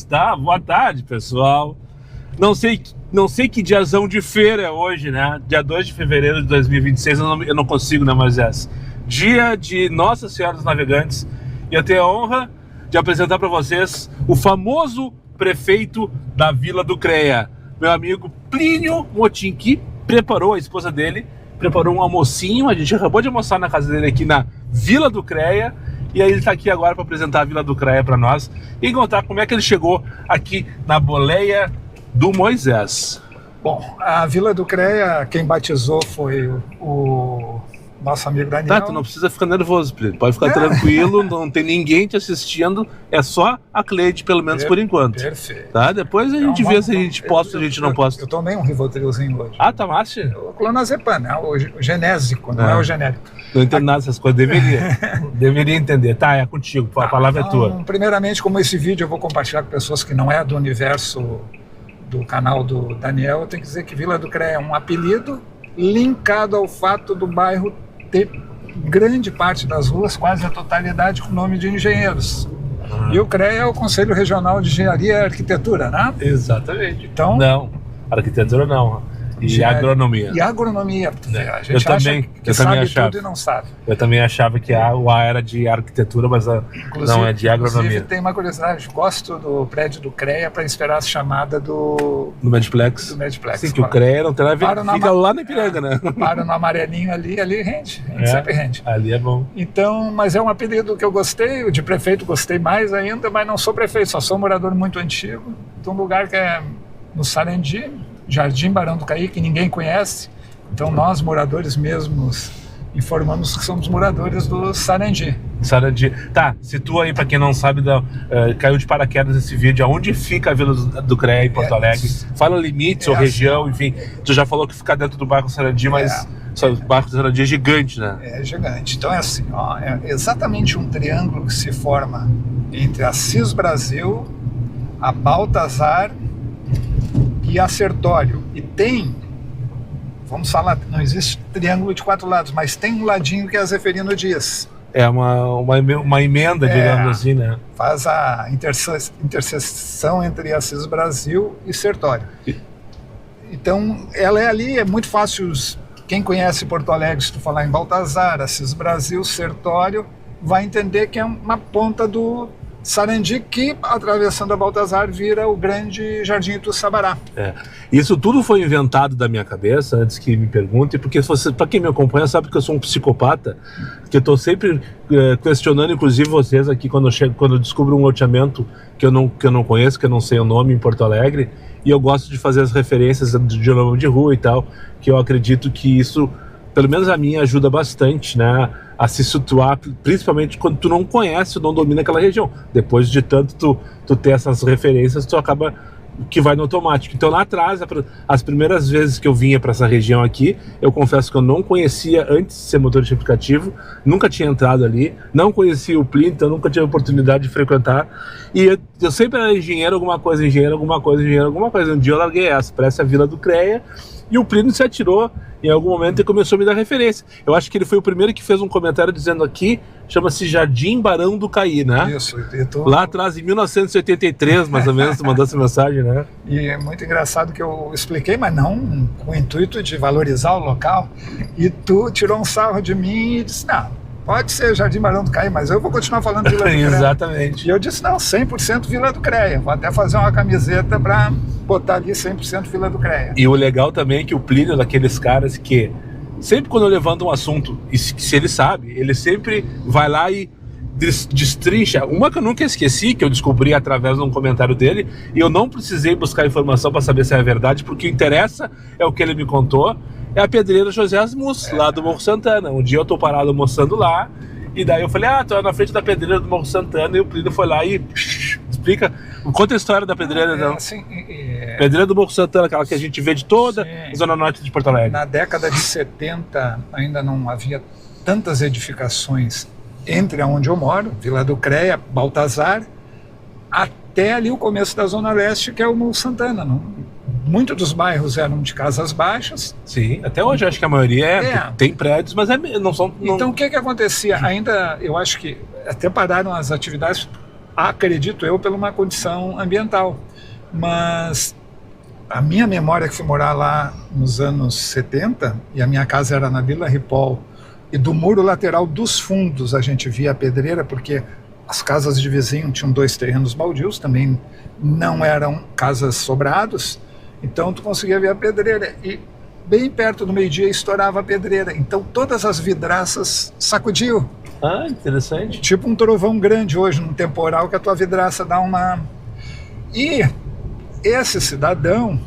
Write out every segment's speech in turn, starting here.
Tá, boa tarde, pessoal. Não sei que diazão de feira é hoje, né? Dia 2 de fevereiro de 2026, eu não consigo, né, Moisés? Dia de Nossa Senhora dos Navegantes. E eu tenho a honra de apresentar para vocês o famoso prefeito da Vila do CREA, meu amigo Plínio Motim, que preparou, a esposa dele, preparou um almocinho. A gente acabou de almoçar na casa dele aqui na Vila do CREA. E aí ele está aqui agora para apresentar a Vila do CREA para nós e contar como é que ele chegou aqui na boleia do Moisés. Bom, a Vila do CREA, quem batizou foi o nosso amigo Daniel. Tá, tu não precisa ficar nervoso, Plínio. Pode ficar tranquilo, não tem ninguém te assistindo, é só a Cleide, pelo menos por enquanto. Perfeito. Tá? Depois a gente vê se a gente posta ou a gente não posta. Eu tomei um Rivotrilzinho hoje. Ah, tá massa? O clonazepam, né? O genésico, não é o genérico. Não entendo nada dessas coisas, deveria entender. Tá, é contigo, a palavra é tua. Primeiramente, como esse vídeo eu vou compartilhar com pessoas que não é do universo do canal do Daniel, eu tenho que dizer que Vila do CREA é um apelido linkado ao fato do bairro ter grande parte das ruas, quase a totalidade, com nome de engenheiros. E o CREA é o Conselho Regional de Engenharia e Arquitetura, né? Exatamente. Então, não, arquitetura não. E agronomia. E agronomia. A gente eu também sabe achava. tudo e não sabe. Eu também achava que o A era de arquitetura, mas não é de agronomia. Inclusive, tem uma curiosidade. Gosto do prédio do CREA para esperar a chamada do Medplex. Do Medplex. Sim, que o CREA não tem nada a ver, fica lá na Ipiranga, né? Para no amarelinho ali rende. Sempre rende. Ali é bom. Então, mas é um apelido que eu gostei. O de prefeito gostei mais ainda, mas não sou prefeito, só sou morador muito antigo. Então, um lugar que é no Sarandi, Jardim Barão do Caí, que ninguém conhece. Então nós, moradores mesmos, informamos que somos moradores do Sarandi. Sarandi. Tá, situa aí, para quem não sabe, caiu de paraquedas esse vídeo, aonde fica a Vila do CREA em Porto Alegre? Fala limites ou região, enfim. Tu já falou que fica dentro do bairro Sarandi, mas o bairro do Sarandi é gigante, né? É gigante. Então é assim, ó, é exatamente um triângulo que se forma entre a Assis Brasil, a Baltazar e a Sertório. E tem, vamos falar, não existe triângulo de 4 lados, mas tem um ladinho que é a Zeferino Dias. É uma emenda, digamos assim, né? Faz a interseção entre Assis Brasil e Sertório. Então, ela é ali, é muito fácil, quem conhece Porto Alegre, se tu falar em Baltazar, Assis Brasil, Sertório, vai entender que é uma ponta do Sarandi, que, atravessando a Baltazar, vira o grande Jardim Ituçabará. Isso tudo foi inventado da minha cabeça, antes que me perguntem, porque para quem me acompanha sabe que eu sou um psicopata, que eu estou sempre questionando, inclusive vocês aqui, quando eu descubro um loteamento que eu não conheço, que eu não sei o nome em Porto Alegre, e eu gosto de fazer as referências de nome de rua e tal, que eu acredito que isso, pelo menos a mim, ajuda bastante, né, a se situar, principalmente quando tu não conhece, não domina aquela região. Depois de tanto tu ter essas referências, tu acaba que vai no automático. Então lá atrás, as primeiras vezes que eu vinha para essa região aqui, eu confesso que eu não conhecia antes de ser motorista de aplicativo, nunca tinha entrado ali, não conhecia o Plínio, então nunca tive a oportunidade de frequentar, e eu sempre era engenheiro, alguma coisa. Um dia eu larguei essa, parece a Vila do CREA, e o Plínio se atirou em algum momento e começou a me dar referência. Eu acho que ele foi o primeiro que fez um comentário dizendo aqui, chama-se Jardim Barão do Caí, né? Isso. Lá atrás, em 1983, mais ou menos, tu mandou essa mensagem, né? E é muito engraçado que eu expliquei, mas não com o intuito de valorizar o local, e tu tirou um sarro de mim e disse, não, pode ser Jardim Barão do Caí, mas eu vou continuar falando Vila do CREA. Exatamente. E eu disse, não, 100% Vila do CREA. Vou até fazer uma camiseta para botar ali 100% Vila do CREA. E o legal também é que o Plínio é daqueles caras que, sempre quando eu levanto um assunto, e se ele sabe, ele sempre vai lá e destrincha. Uma que eu nunca esqueci, que eu descobri através de um comentário dele, e eu não precisei buscar informação para saber se é verdade, porque o que interessa é o que ele me contou, é a pedreira José Asmus, lá do Morro Santana. Um dia eu tô parado almoçando lá, e daí eu falei, tô na frente da pedreira do Morro Santana, e o Plínio foi lá e explica, conta a história da pedreira, então. Pedreira do Morro Santana, aquela que a gente vê de toda a zona norte de Porto Alegre. Na década de 70 ainda não havia tantas edificações entre onde eu moro, Vila do CREA, Baltazar, até ali o começo da Zona Leste, que é o Morro Santana. Não? Muitos dos bairros eram de casas baixas. Sim, até hoje eu acho que a maioria tem prédios, mas não são... Então o que acontecia? Ainda, eu acho que até pararam as atividades acredito eu, por uma condição ambiental. Mas a minha memória, que fui morar lá nos anos 70, e a minha casa era na Vila Ripoll, e do muro lateral dos fundos a gente via a pedreira, porque as casas de vizinho tinham 2 terrenos baldios, também não eram casas sobrados, então tu conseguia ver a pedreira, e bem perto do meio-dia estourava a pedreira, então todas as vidraças sacudiam. Ah, interessante. Tipo um trovão grande hoje, num temporal, que a tua vidraça dá uma... E esse cidadão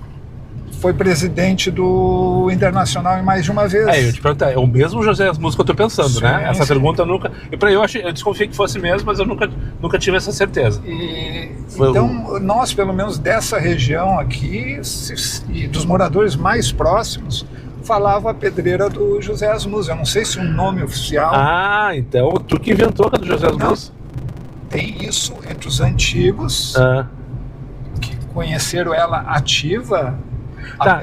foi presidente do Internacional em mais de uma vez. Eu te perguntar, é o mesmo José Asmus que eu tô pensando, Sim, né? Essa sim. pergunta eu nunca... Eu desconfiei que fosse mesmo, mas eu nunca tive essa certeza. Então, nós, pelo menos dessa região aqui, e dos moradores mais próximos, falava a pedreira do José Asmus. Eu não sei se um nome oficial... Ah, então tu que inventou a do José Asmus? Tem isso entre os antigos, que conheceram ela ativa. Tá,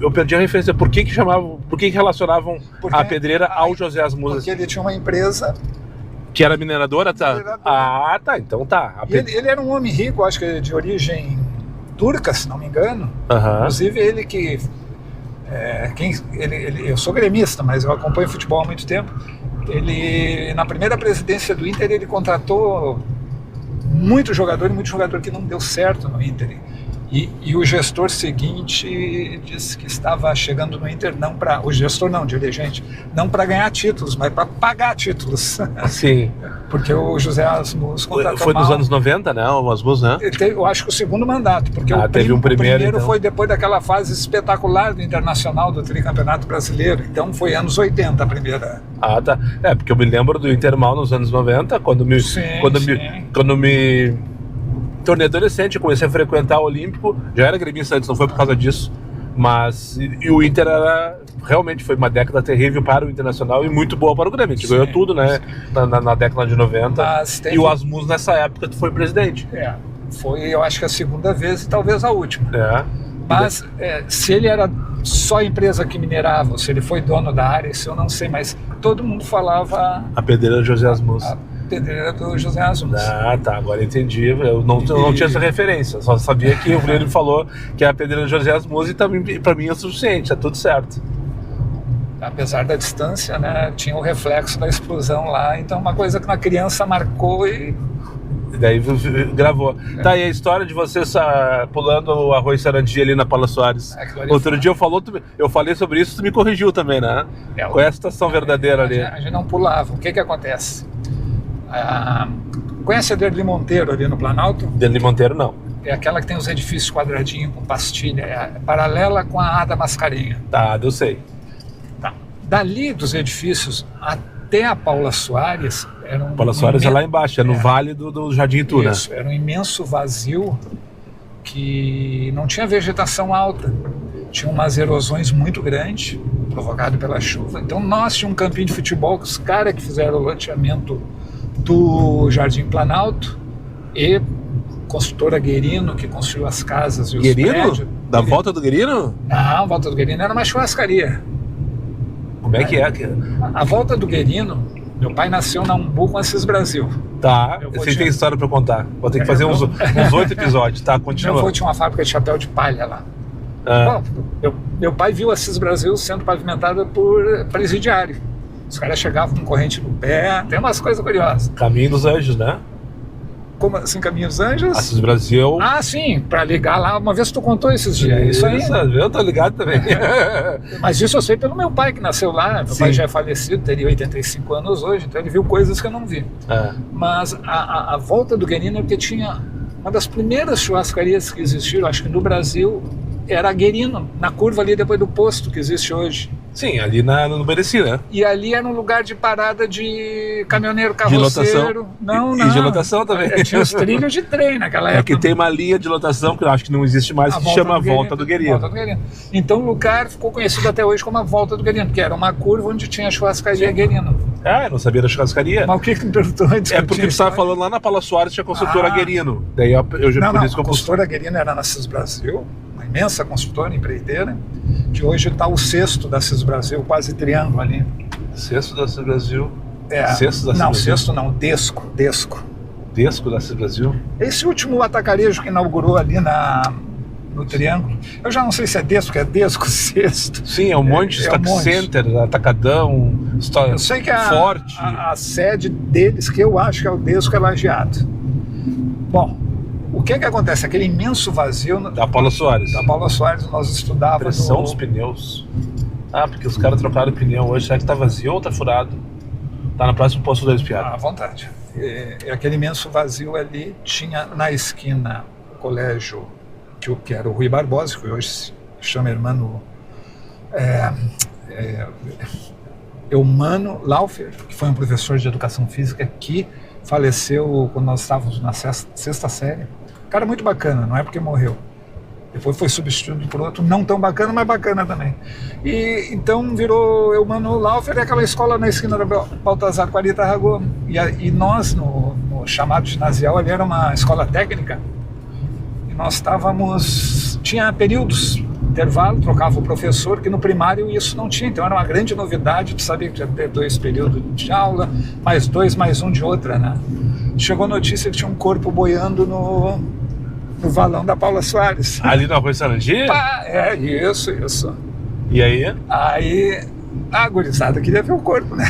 eu perdi a referência. Por que relacionavam a pedreira ao José Asmus? Porque ele tinha uma empresa... Que era mineradora, tá? Mineradora. Ah, tá, então tá. Ele era um homem rico, acho que de origem turca, se não me engano. Inclusive ele que... eu sou gremista, mas eu acompanho futebol há muito tempo. Ele, na primeira presidência do Inter, ele contratou muito jogador que não deu certo no Inter. E o gestor seguinte disse que estava chegando no Inter não para... O gestor não, dirigente, não para ganhar títulos, mas para pagar títulos. Sim. Porque o José Asmus contratou Foi nos mal. anos 90, né? O Asmus, né? Eu acho que o segundo mandato, porque teve um primeiro então. Foi depois daquela fase espetacular do Internacional, do tricampeonato brasileiro. Então foi anos 80 a primeira. Ah, tá. Porque eu me lembro do Intermal nos anos 90, quando me tornei adolescente, comecei a frequentar o Olímpico. Já era gremista antes, não foi por causa disso. Mas e o Inter realmente foi uma década terrível para o Internacional e muito boa para o Grêmio. A gente ganhou tudo, né? Na década de 90. E o Asmus, nessa época, foi presidente. Foi, eu acho que a segunda vez e talvez a última. Mas se ele era só a empresa que minerava, ou se ele foi dono da área, isso eu não sei, mas todo mundo falava... A pedreira José Asmus. A pedreira do José Asmus. Ah, tá, agora entendi. Eu não tinha essa referência, só sabia que o Breno falou que é a pedreira José Asmus e também, pra mim é o suficiente, tá tudo certo. Apesar da distância, né, tinha o reflexo da explosão lá, então uma coisa que uma criança marcou e daí gravou. Tá, e a história de vocês pulando o arroz sarandia ali na Paula Soares. Outro dia eu falei sobre isso, tu me corrigiu também, né? Qual é a situação verdadeira ali? A gente não pulava. O que acontece? Conhece a Derli Monteiro ali no Planalto? Derli Monteiro, não. É aquela que tem os edifícios quadradinhos com pastilha, é paralela com a Ada Mascarenha. Tá, eu sei. Tá. Dali dos edifícios até a Paula Soares... Paula Soares é lá embaixo, é no vale do Jardim Itu, né? Isso, era um imenso vazio que não tinha vegetação alta. Tinha umas erosões muito grandes, provocado pela chuva. Então nós tínhamos um campinho de futebol, que os caras que fizeram o loteamento do Jardim Planalto, e construtora Guerino, que construiu as casas e os prédios. Da volta do Guerino? Não, a volta do Guerino era uma churrascaria. Como é que é? A volta do Guerino, meu pai nasceu na Umbu com Assis Brasil. Tá, você tem história pra contar. Vou ter que fazer uns 8 episódios, tá? Continua. Meu avô tinha uma fábrica de chapéu de palha lá. Bom, meu pai viu Assis Brasil sendo pavimentada por presidiário. Os caras chegavam com corrente no pé, tem umas coisas curiosas. Caminho dos Anjos, né? Como assim, Caminho dos Anjos? Assis Brasil. Ah, sim, pra ligar lá. Uma vez tu contou esses dias. Isso aí. Eu tô ligado também. Mas isso eu sei pelo meu pai, que nasceu lá. Meu pai já é falecido, teria 85 anos hoje, então ele viu coisas que eu não vi. Mas a volta do Guerino é porque tinha uma das primeiras churrascarias que existiram, acho que no Brasil, era a Guerino, na curva ali depois do posto que existe hoje. Sim, ali no Bereci, né? E ali era um lugar de parada de caminhoneiro, carroceiro. De lotação. Não. E de lotação também. Tinha os trilhos de trem naquela época. É que tem uma linha de lotação, que eu acho que não existe mais, que chama Volta do Guerino. Então o lugar ficou conhecido até hoje como a Volta do Guerino, que era uma curva onde tinha a churrascaria Guerino. Eu não sabia da churrascaria. Mas o que me perguntou antes? É porque tu estava falando lá na Paula Soares, tinha a construtora Guerino. Daí eu já Não, a construtora Guerino era na Assis Brasil, uma imensa construtora, empreiteira, que hoje está o sexto da Assis Brasil, quase triângulo ali. Sexto da Assis Brasil? Sexto da Assis Brasil? Não, sexto não, Desco. Desco da Assis Brasil? Esse último atacarejo que inaugurou ali no Triângulo, eu já não sei se é Desco, Sexto. Sim, é um monte de stock center, atacadão, eu sei que forte. A sede deles, que eu acho que é o Desco, é Lajeado. Bom, o que acontece? Aquele imenso vazio... Da Paula Soares. Da Paula Soares, nós estudávamos... Pressão dos pneus. Ah, porque os caras trocaram o pneu hoje. Será que tá vazio ou tá furado? Tá no próximo posto da Espiada. À vontade. E aquele imenso vazio ali tinha na esquina o colégio que era o Rui Barbosa, que hoje se chama Hermano Eumano Laufer, que foi um professor de educação física que faleceu quando nós estávamos na sexta série. Cara muito bacana, não é porque morreu. Depois foi substituído por outro não tão bacana, mas bacana também. E então virou Eumano Laufer, e aquela escola na esquina da Baltazar com a Arita Ragô. E nós, no chamado ginasial, ali era uma escola técnica. Nós tinha períodos, intervalo, trocava o professor, que no primário isso não tinha, então era uma grande novidade, tu sabia que ia ter 2 períodos de aula, mais 2, mais 1 de outra, né? Chegou a notícia que tinha um corpo boiando no valão da Paula Soares. Ali na Rua Sarandia? Isso. E aí? Aí a gurizada queria ver o corpo, né?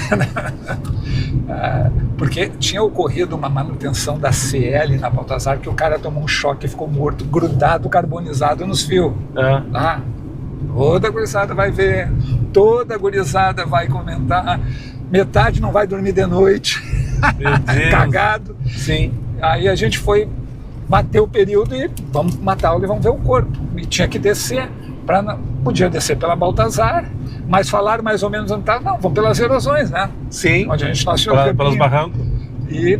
Porque tinha ocorrido uma manutenção da CL na Baltazar, que o cara tomou um choque e ficou morto, grudado, carbonizado nos fios. Toda a gurizada vai ver, toda a gurizada vai comentar, metade não vai dormir de noite, cagado. Sim. Aí a gente foi bater o período e vamos matar aula e vamos ver o corpo. E tinha que descer, podia descer pela Baltazar, mas falaram mais ou menos onde estava. Não, vamos pelas erosões, né? Sim, onde a gente pelos barrancos. E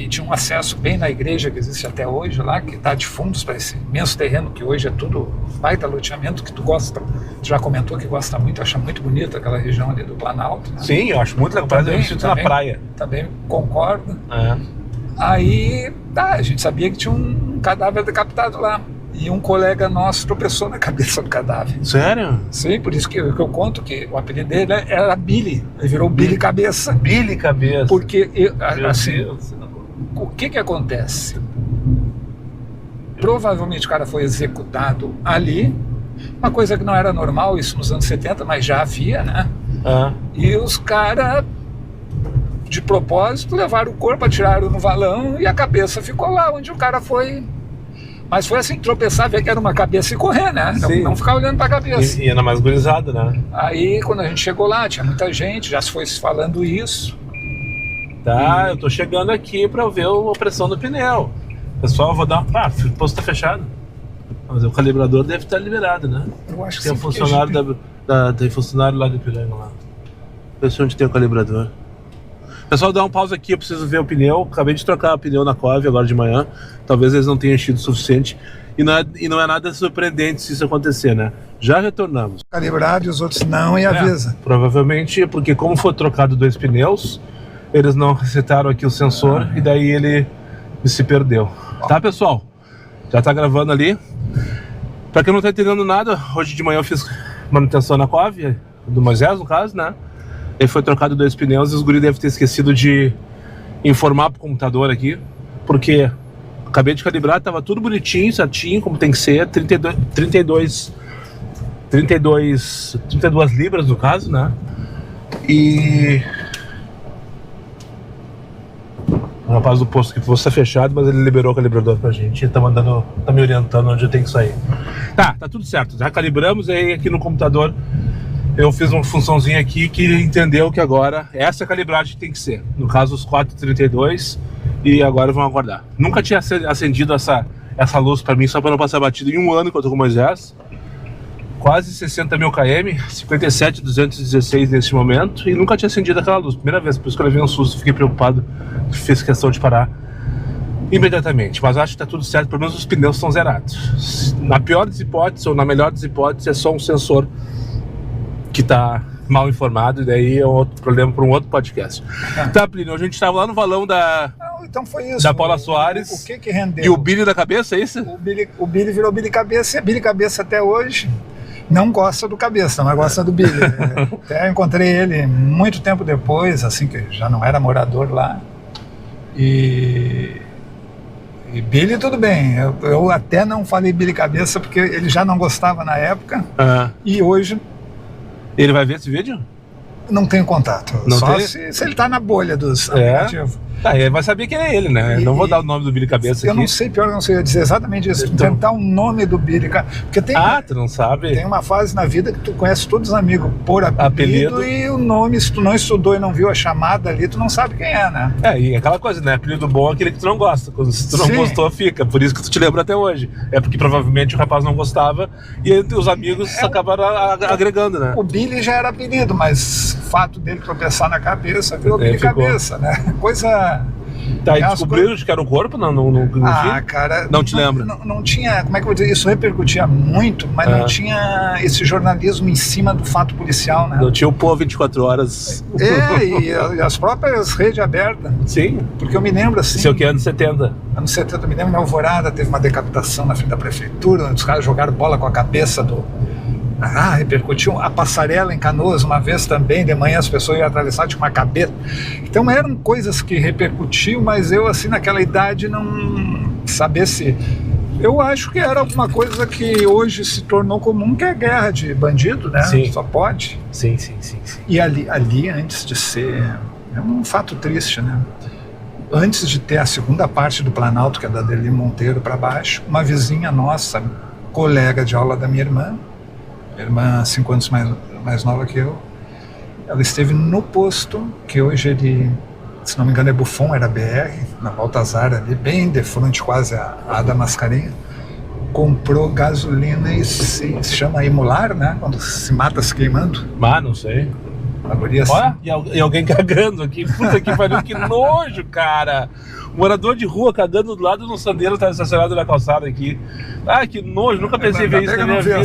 tinha um acesso bem na igreja, que existe até hoje lá, que está de fundos para esse imenso terreno, que hoje é tudo baita loteamento, que tu gosta, tu já comentou que gosta muito, acha muito bonito aquela região ali do Planalto, né? Sim, eu acho muito legal, parece que eu sinto na praia. Também concordo. Aí, a gente sabia que tinha um cadáver decapitado lá. E um colega nosso tropeçou na cabeça do cadáver. Sério? Sim, por isso que eu conto que o apelido dele era Billy. Ele virou Billy Cabeça. Billy Cabeça. Porque, assim, o que acontece? Provavelmente o cara foi executado ali, uma coisa que não era normal, isso nos anos 70, mas já havia, né? E os caras, de propósito, levaram o corpo, atiraram no valão e a cabeça ficou lá onde o cara foi. Mas foi assim, tropeçar, ver que era uma cabeça e correr, né? Não ficar olhando pra cabeça. E ainda mais gurizada, né? Aí, quando a gente chegou lá, tinha muita gente, já se foi falando isso. Eu tô chegando aqui pra ver a pressão do pneu. Pessoal, eu vou dar... o posto tá fechado. Mas o calibrador deve estar liberado, né? Eu acho que tem um funcionário tem funcionário lá do Ipiranga lá. Vê se onde tem o calibrador. Pessoal, dá um pause aqui, eu preciso ver o pneu. Acabei de trocar o pneu na Cove agora de manhã. Talvez eles não tenham enchido o suficiente. E não é nada surpreendente se isso acontecer, né? Já retornamos. Calibrado e os outros não, e avisa. Provavelmente, porque como foi trocado 2 pneus, eles não resetaram aqui o sensor e daí ele se perdeu. Tá, pessoal? Já tá gravando ali. Pra quem não tá entendendo nada, hoje de manhã eu fiz manutenção na Cove, do Moisés, no caso, né? Ele foi trocado 2 pneus e os guris devem ter esquecido de informar pro computador aqui, porque acabei de calibrar, tava tudo bonitinho, certinho, como tem que ser, 32 libras no caso, né? E o rapaz do posto que fosse fechado, mas ele liberou o calibrador pra gente, ele tá me orientando onde eu tenho que sair. Tá tudo certo, já calibramos, aí aqui no computador eu fiz uma funçãozinha aqui que entendeu que agora essa calibragem tem que ser. No caso, os 432, e agora vão aguardar. Nunca tinha acendido essa luz para mim, só para não passar batido em um ano que eu tô com o Moisés. Quase 60 mil km, 57.216 nesse momento, e nunca tinha acendido aquela luz. Primeira vez, por isso que eu levei um susto, fiquei preocupado, fiz questão de parar imediatamente. Mas acho que tá tudo certo, pelo menos os pneus estão zerados. Na pior das hipóteses, ou na melhor das hipóteses, é só um sensor que tá mal informado, e daí é outro problema para um outro podcast. Tá, Plínio, a gente estava lá no valão então foi isso, da Paula Soares. O que rendeu? E o Billy da cabeça, é isso? O Billy virou Billy Cabeça, e Billy Cabeça até hoje não gosta do Cabeça, mas gosta do Billy. Até encontrei ele muito tempo depois, assim, que já não era morador lá. E Billy, tudo bem. Eu até não falei Billy Cabeça porque ele já não gostava na época. E hoje... Ele vai ver esse vídeo? Não tenho contato. Não só tem? se ele tá na bolha dos aplicativos. Tá, ele vai saber que é ele, né? Não vou dar o nome do Billy Cabeça eu aqui. não sei, pior que eu não sei, eu ia dizer exatamente isso. Então... Tentar o nome do Billy. Porque tem, tu não sabe? Tem uma fase na vida que tu conhece todos os amigos por apelido e o nome, se tu não estudou e não viu a chamada ali, tu não sabe quem é, né? E aquela coisa, né? Apelido bom é aquele que tu não gosta. Se tu não gostou, fica. Por isso que tu te lembra até hoje. É porque provavelmente o rapaz não gostava e os amigos acabaram agregando, né? O Billy já era apelido, mas o fato dele tropeçar na cabeça virou Billy Cabeça, né? Coisa... Tá, e descobriram que era o corpo no filme? Cara... Não te lembra? Não tinha... Como é que eu vou dizer? Isso repercutia muito, mas não tinha esse jornalismo em cima do fato policial, né? Não tinha o Pô 24 horas. E as próprias redes abertas. Sim. Porque eu me lembro assim... Isso é o que? Anos 70? Anos 70, eu me lembro, na Alvorada teve uma decapitação na frente da prefeitura, onde os caras jogaram bola com a cabeça do... repercutiu a passarela em Canoas uma vez também, de manhã as pessoas iam atravessar de uma cabeça. Então eram coisas que repercutiu, mas eu assim naquela idade não saber se... Eu acho que era alguma coisa que hoje se tornou comum, que é a guerra de bandido, né? Sim. Só pode. Sim. E ali antes de ser... É um fato triste, né? Antes de ter a segunda parte do Planalto, que é da Deli Monteiro para baixo, uma vizinha nossa, colega de aula da minha irmã 5 anos mais nova que eu, ela esteve no posto, que hoje ele, se não me engano é Buffon, era BR, na Baltazar ali, bem de frente quase a da Mascarenha, comprou gasolina e se chama emular, né, quando se mata se queimando. Não sei. Assim. Olha, e alguém cagando aqui, puta que pariu, que nojo, cara. Morador de rua cagando do lado de um sandeiro tá estacionado na calçada aqui. Que nojo, nunca pensei ver isso na minha vida.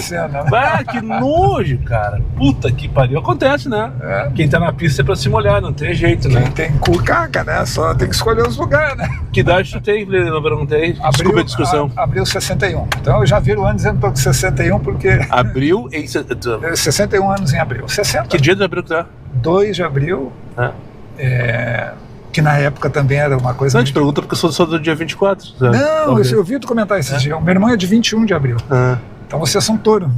Que nojo, cara. Puta que pariu. Acontece, né? Quem tá na pista é pra se molhar, não tem jeito, né? Quem tem cu caga, né? Só tem que escolher os lugares, né? Que idade tu tem, não perguntei? Desculpa a discussão. Abril 61. Então eu já vi o ano dizendo que tô com 61 porque... Abril em... 61 anos em abril. 60. Que dia de abril que tá? 2 de abril. Que na época também era uma coisa... Não, te pergunta porque eu sou do dia 24. Não, eu vi tu comentar esse dia. O meu irmão é de 21 de abril. Então vocês são touro.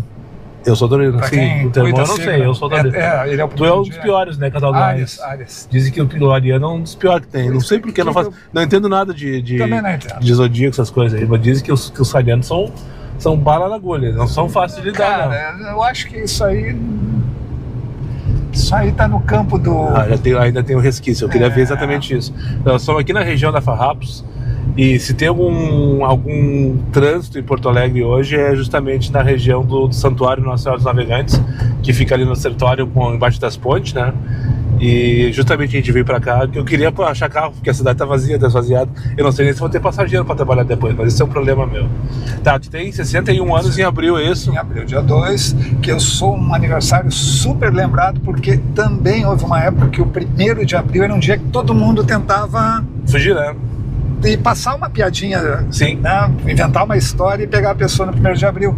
Eu sou taurino, sim. O teu irmão eu não sei, eu sou taurino. Ele é o tu é um dos piores, né, casal do Áries. Dizem que o ariano é um dos piores que tem. Não sei porque, não entendo nada de zodíaco, essas coisas aí. Mas dizem que os arianos são bala na agulha, não são fáceis de lidar, não. Eu acho que isso aí tá no campo do... ainda tem um resquício, eu queria ver exatamente isso. Nós estamos aqui na região da Farrapos e se tem algum trânsito em Porto Alegre hoje é justamente na região do Santuário Nossa Senhora dos Navegantes, que fica ali no território embaixo das pontes, né? E justamente a gente veio pra cá, que eu queria achar carro, porque a cidade tá vazia, tá esvaziada. Eu não sei nem se vou ter passageiro pra trabalhar depois, mas esse é um problema meu. Tá, tu tem 61 anos em abril, é isso? Em abril, dia 2, que eu sou um aniversário super lembrado, porque também houve uma época que o 1º de abril era um dia que todo mundo tentava... fugir, né? E passar uma piadinha, sim, né? Inventar uma história e pegar a pessoa no 1º de abril.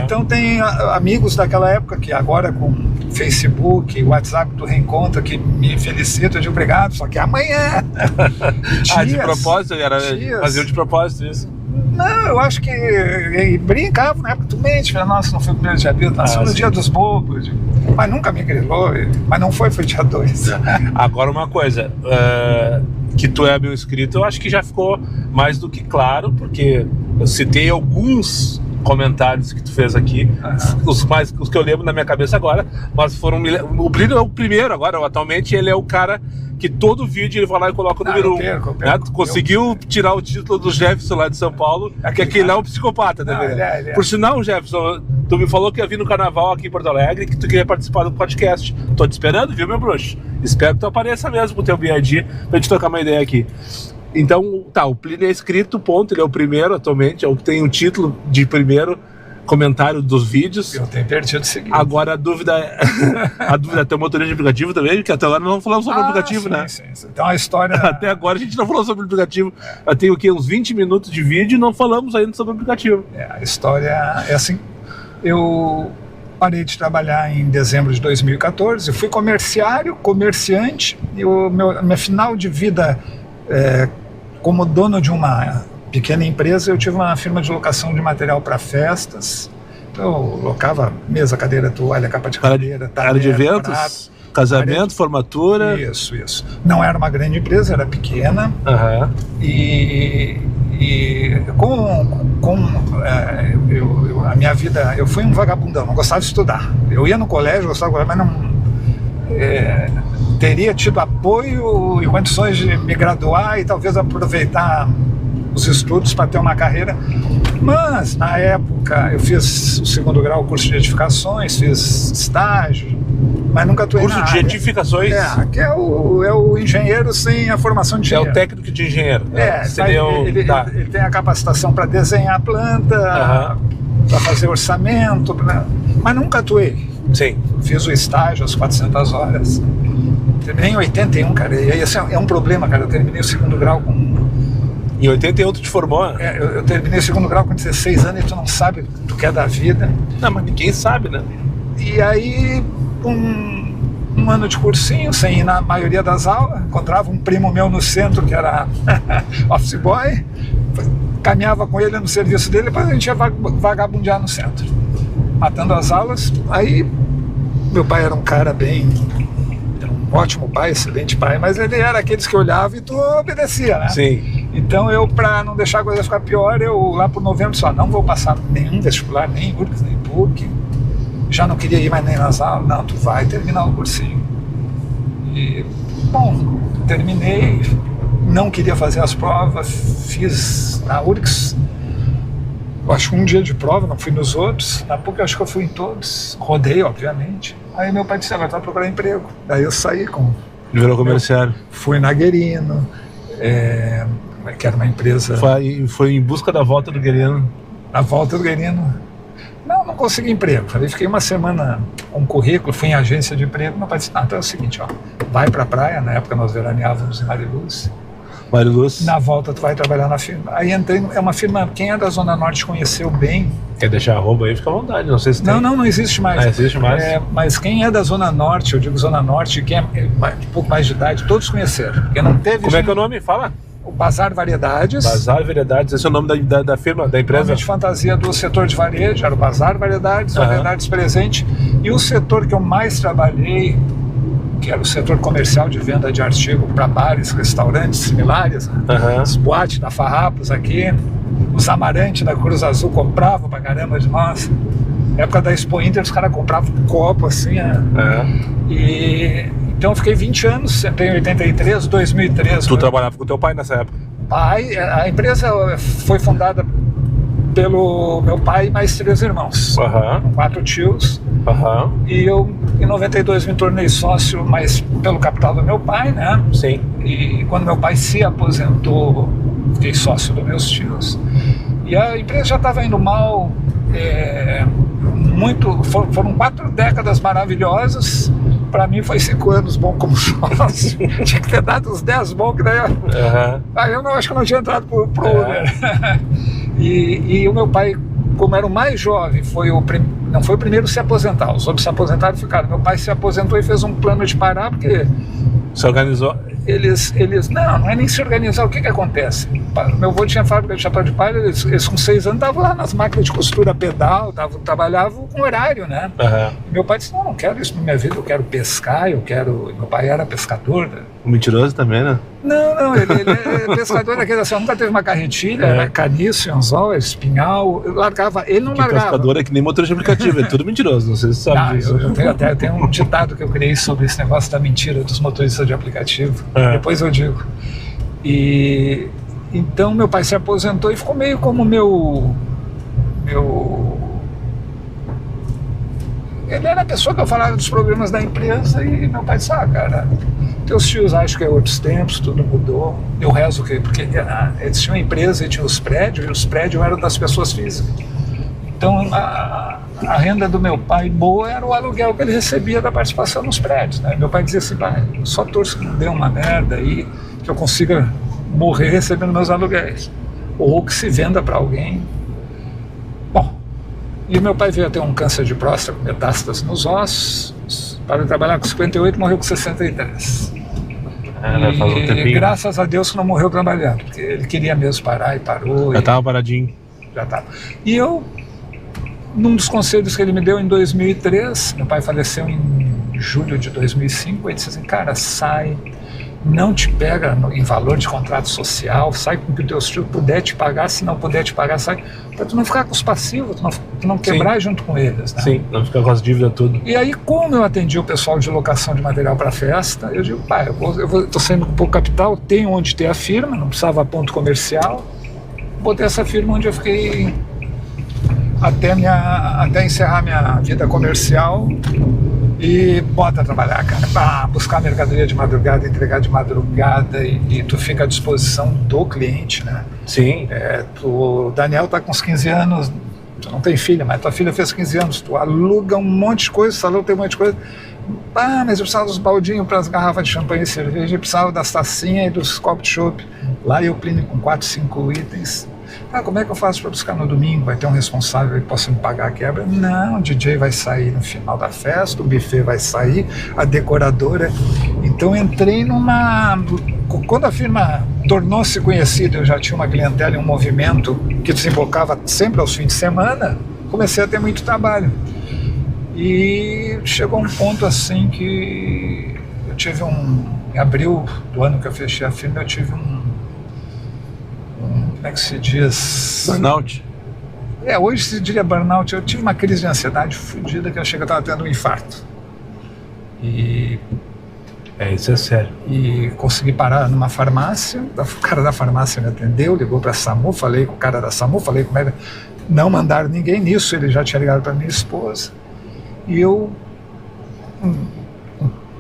Então tem amigos daquela época que agora com Facebook, WhatsApp do Reencontro, que me felicitam, eu digo obrigado, só que amanhã. De propósito, fazia de propósito isso. Não, eu acho que brincava na época, tu mente, nossa, não foi o 1º de abril, tá no dia dos bobos, mas nunca me grilou, mas não foi dia 2. Agora uma coisa, que tu é meu inscrito, eu acho que já ficou mais do que claro, porque eu citei alguns comentários que tu fez aqui, os que eu lembro na minha cabeça agora, mas foram... O Brino é o primeiro agora, atualmente ele é o cara que todo vídeo ele vai lá e coloca o número 1. Né? Conseguiu tirar o título do Jefferson lá de São Paulo, que aquele é um psicopata, né? Por sinal, Jefferson, tu me falou que ia vir no carnaval aqui em Porto Alegre, que tu queria participar do podcast. Tô te esperando, viu, meu bruxo? Espero que tu apareça mesmo com o teu BID pra gente trocar uma ideia aqui. Então, tá, o Plínio é inscrito, ponto, ele é o primeiro atualmente, é o que tem o título de primeiro comentário dos vídeos. Eu tenho perdido o seguinte. Agora a dúvida tem um motorista de aplicativo também, porque até agora não falamos sobre o aplicativo, né? Sim. Então a história... Até agora a gente não falou sobre o aplicativo. Eu tenho o quê? Uns 20 minutos de vídeo e não falamos ainda sobre o aplicativo. A história é assim, eu parei de trabalhar em dezembro de 2014, fui comerciante, e minha final de vida como dono de uma pequena empresa, eu tive uma firma de locação de material para festas. Então, eu locava mesa, cadeira, toalha, capa de cadeira, área de eventos, prato, casamento, formatura. Isso. Não era uma grande empresa, era pequena. E a minha vida, eu fui um vagabundão, não gostava de estudar. Eu ia no colégio, gostava, mas não teria tido apoio e condições de me graduar e talvez aproveitar os estudos para ter uma carreira. Mas na época eu fiz o 2º grau, curso de edificações, fiz estágio, mas nunca atuei na área. Curso de edificações? Que é o engenheiro sem a formação de engenheiro. É o técnico de engenheiro. Ele tem a capacitação para desenhar a planta, para fazer orçamento, mas nunca atuei. Sim. Fiz o estágio, as 400 horas. Terminei em 81, cara, e esse é um problema, cara. Eu terminei o 2º grau com... Em 81 tu te formou? Eu terminei o 2º grau com 16 anos e tu não sabe o que tu quer da vida. Não, mas ninguém sabe, né? E aí, um ano de cursinho, sem ir na maioria das aulas, encontrava um primo meu no centro, que era office boy, caminhava com ele no serviço dele, depois a gente ia vagabundear no centro, matando as aulas. Aí, meu pai era um cara era um ótimo pai, excelente pai, mas ele era aqueles que olhava e tu obedecia, né? Sim. Então eu, para não deixar a coisa ficar pior, eu lá por novembro só não vou passar nenhum vestibular, nem URGS, nem PUC. Já não queria ir mais nem nas aulas. Não, tu vai terminar o cursinho. E, bom, terminei, não queria fazer as provas, fiz na URGS, eu acho que um dia de prova, não fui nos outros. Na PUC eu acho que eu fui em todos, rodei, obviamente. Aí meu pai disse, agora tu vai procurar emprego. Daí eu saí virou comerciário. Fui na Guerino, que era uma empresa... Foi em busca da volta do Guerino? Na volta do Guerino. Não consegui emprego. Fiquei uma semana com um currículo, fui em agência de emprego. Meu pai disse, então é o seguinte, vai pra praia. Na época nós veraneávamos em Mariluz. Na volta tu vai trabalhar na firma. Aí entrei, é uma firma, quem é da Zona Norte conheceu bem. Quer deixar arroba aí, fica à vontade, não sei se tem. Não existe mais. Existe mais? Mas quem é da Zona Norte, eu digo Zona Norte, quem é um pouco mais de idade, todos conheceram. Porque não teve... Como é que é o nome? Fala. O Bazar Variedades. Bazar Variedades, esse é o nome da firma, da empresa? Nome de fantasia do setor de varejo, era o Bazar Variedades, Variedades Presente. E o setor que eu mais trabalhei, que era o setor comercial de venda de artigo para bares, restaurantes similares, os boates da Farrapos aqui, os Amarantes da Cruz Azul compravam pra caramba de nós. Na época da Expo Inter, os caras compravam um copo assim, Então eu fiquei 20 anos, entrei em 83, 2003. Tu trabalhava com teu pai nessa época? A empresa foi fundada pelo meu pai e mais 3 irmãos, 4 tios. E eu, em 92, me tornei sócio, mas pelo capital do meu pai, né? Sim. E quando meu pai se aposentou, fiquei sócio dos meus tios. E a empresa já estava indo mal, foram 4 décadas maravilhosas. Para mim foi 5 anos bom como sócio. Tinha que ter dado uns 10 bons, que daí eu acho que eu não tinha entrado pro Uber. E o meu pai, como era o mais jovem, não foi o primeiro a se aposentar. Os outros se aposentaram e ficaram. Meu pai se aposentou e fez um plano de parar, porque... Se organizou? Não é nem se organizar. O que acontece? Meu avô tinha fábrica de chapéu de palha, eles com 6 anos estavam lá nas máquinas de costura pedal, trabalhavam com horário, né? Meu pai disse, não quero isso na minha vida, eu quero pescar, meu pai era pescador. Mentiroso também, né? Não, ele é pescador daquele assim, nunca teve uma carretilha, era caniço, anzol, espinhal, ele não largava. Pescador é que nem motorista de aplicativo, é tudo mentiroso, não sei se você sabe disso. Eu tenho um ditado que eu criei sobre esse negócio da mentira dos motoristas de aplicativo, depois eu digo. E então meu pai se aposentou e ficou meio como ele era a pessoa que eu falava dos problemas da empresa e meu pai disse, cara, teus tios acham que é outros tempos, tudo mudou. Eu rezo porque eles tinham uma empresa e tinham os prédios, e os prédios eram das pessoas físicas. Então a renda do meu pai boa era o aluguel que ele recebia da participação nos prédios, né? Meu pai dizia assim, só torço que não dê uma merda aí, que eu consiga morrer recebendo meus aluguéis, ou que se venda para alguém. Bom, e meu pai veio a ter um câncer de próstata com metástase nos ossos, para trabalhar com 58, morreu com 63. Vai fazer um tempinho. Graças a Deus que não morreu trabalhando, porque ele queria mesmo parar e parou. Já estava paradinho. Já estava. E eu, num dos conselhos que ele me deu em 2003, meu pai faleceu em julho de 2005, ele disse assim, cara, sai, não te pega em valor de contrato social, sai com o que o teu filho puder te pagar, se não puder te pagar, sai, para tu não ficar com os passivos, tu não quebrar junto com eles, né? Sim, não ficar com as dívidas tudo. E aí, como eu atendi o pessoal de locação de material para festa, eu digo, pai, eu tô saindo com pouco capital, tenho onde ter a firma, não precisava ponto comercial, botei essa firma onde eu fiquei até encerrar minha vida comercial. E bota trabalhar, cara, buscar mercadoria de madrugada, entregar de madrugada e tu fica à disposição do cliente, né? Sim. O Daniel tá com uns 15 anos, tu não tem filha, mas tua filha fez 15 anos, tu aluga um monte de coisa, o salão tem um monte de coisa. Mas eu precisava dos baldinhos para as garrafas de champanhe e cerveja, eu precisava das tacinhas e dos copos de chopp. Lá eu pleno com 4, 5 itens. Como é que eu faço para buscar no domingo? Vai ter um responsável que possa me pagar a quebra? Não, o DJ vai sair no final da festa, o buffet vai sair, a decoradora. Então entrei numa... Quando a firma tornou-se conhecida, eu já tinha uma clientela e um movimento que desembocava sempre aos fins de semana, comecei a ter muito trabalho. E chegou um ponto assim que eu tive em abril do ano que eu fechei a firma, eu tive como é que se diz? Burnout. Hoje se diria burnout. Eu tive uma crise de ansiedade fodida que eu achei que eu estava tendo um infarto. Isso é sério. E consegui parar numa farmácia, o cara da farmácia me atendeu, ligou para a SAMU, falei com o cara da SAMU, falei com ele, não mandaram ninguém nisso, ele já tinha ligado para minha esposa. E eu,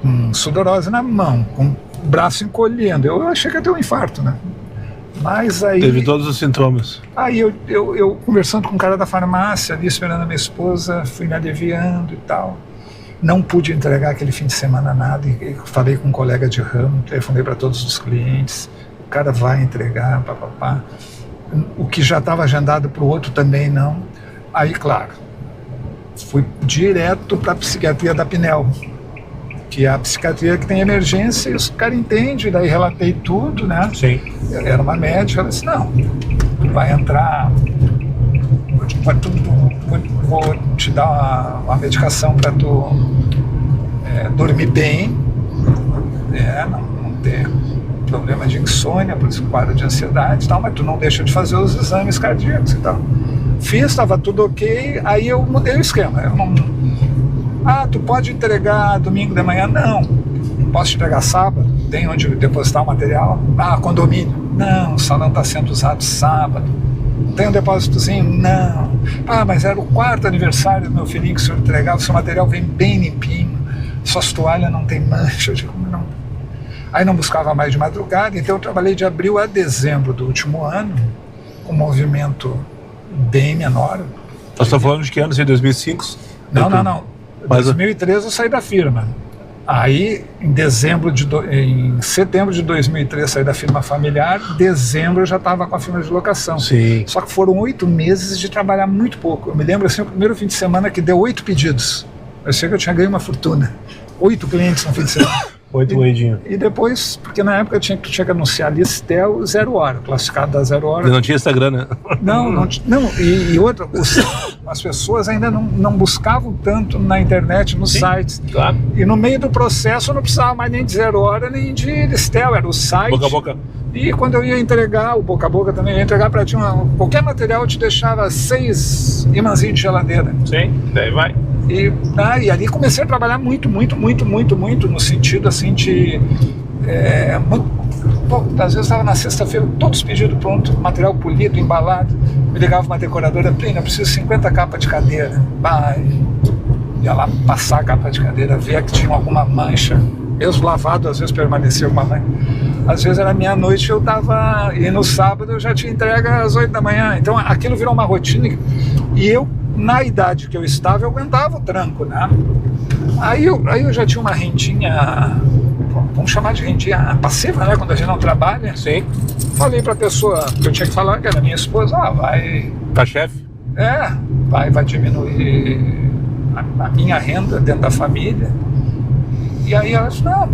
com sudorose na mão, com o braço encolhendo, eu achei que ia ter um infarto, né? Mas aí... Teve todos os sintomas. Aí eu conversando com o cara da farmácia, ali esperando a minha esposa, fui me aliviando e tal. Não pude entregar aquele fim de semana nada, e falei com um colega de ramo, telefonei para todos os clientes, o cara vai entregar, papapá. O que já estava agendado para o outro também não. Aí, claro, fui direto para a psiquiatria da Pinel, que é a psiquiatria que tem emergência, e os caras entendem, daí relatei tudo, né? Sim. Era uma médica, ela disse, não, vai entrar, vou te dar uma medicação para tu dormir bem, não ter problema de insônia, por isso quadro de ansiedade e tal, mas tu não deixa de fazer os exames cardíacos e tal. Fiz, estava tudo ok, aí eu mudei o esquema, eu não... tu pode entregar domingo de manhã? Não. Posso entregar sábado? Tem onde depositar o material? Condomínio? Não, o salão está sendo usado sábado. Tem um depósitozinho? Não. Mas era o 4º aniversário do meu filhinho que o senhor entregava, o seu material vem bem limpinho, suas toalhas não tem mancha. Eu digo, não. Aí não buscava mais de madrugada, então eu trabalhei de abril a dezembro do último ano, com um movimento bem menor. Nós estamos falando de que ano? 2005? Não. Em 2013 eu saí da firma. Aí, em setembro de 2003 saí da firma familiar, dezembro eu já estava com a firma de locação. Sim. Só que foram 8 meses de trabalhar muito pouco. Eu me lembro assim, o primeiro fim de semana que deu 8 pedidos. Eu sei que eu tinha ganho uma fortuna. 8 clientes no fim de semana. 8 moedinhas. E depois, porque na época tinha que anunciar Listel 0 hora, classificado da 0 hora. E não tinha Instagram, né? Não, e outra, as pessoas ainda não buscavam tanto na internet, nos sites. Claro. E no meio do processo eu não precisava mais nem de 0 hora, nem de Listel, era o site. Boca a boca. E quando eu ia entregar, o boca a boca também, eu ia entregar para ti qualquer material, eu te deixava 6 imãzinhos de geladeira. Sim, daí vai. E ali comecei a trabalhar muito, no sentido assim de... às vezes estava na sexta-feira, todos os pedidos prontos, material polido, embalado. Me ligava uma decoradora, Plínio, eu preciso de 50 capas de cadeira. Ia lá passar a capa de cadeira, ver que tinha alguma mancha. Mesmo lavado, às vezes permanecia alguma mancha. Às vezes era meia-noite, e no sábado eu já tinha entrega às 8 da manhã. Então aquilo virou uma rotina. E eu, na idade que eu estava, eu aguentava o tranco, né? Aí eu já tinha uma rendinha, vamos chamar de rendinha passiva, né? Quando a gente não trabalha. Sim. Falei pra pessoa que eu tinha que falar, que era minha esposa, vai... Tá, chefe? Vai diminuir a minha renda dentro da família. E aí ela disse, não,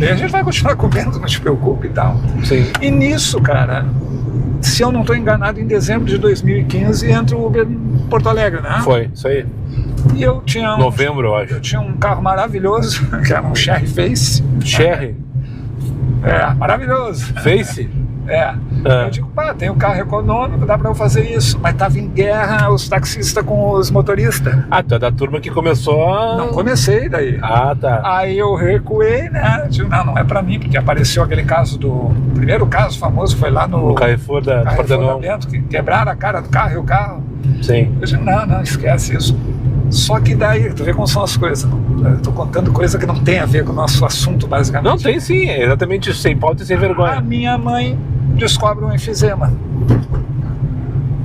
a gente vai continuar comendo, não te preocupe e tal. Sim. E nisso, cara, se eu não estou enganado, em dezembro de 2015 entra o Uber em Porto Alegre, né? Foi, isso aí. E eu tinha Novembro, eu acho. Eu tinha um carro maravilhoso, que era um Cherry Face. Cherry? Maravilhoso. Face? Eu digo, pá, tem um carro econômico, dá pra eu fazer isso. Mas tava em guerra os taxistas com os motoristas. Ah, tu é da turma que começou a... Não comecei daí. Ah, tá. Aí eu recuei, né? Digo, não é pra mim, porque apareceu aquele caso o primeiro caso famoso foi lá no Carrefour da Partenon, que quebraram a cara do carro e o carro. Sim. Eu digo, não, esquece isso. Só que daí, tu vê como são as coisas. Eu tô contando coisa que não tem a ver com o nosso assunto, basicamente. Não, tem sim, é exatamente isso, sem pauta e sem vergonha. A minha mãe descobre um enfisema.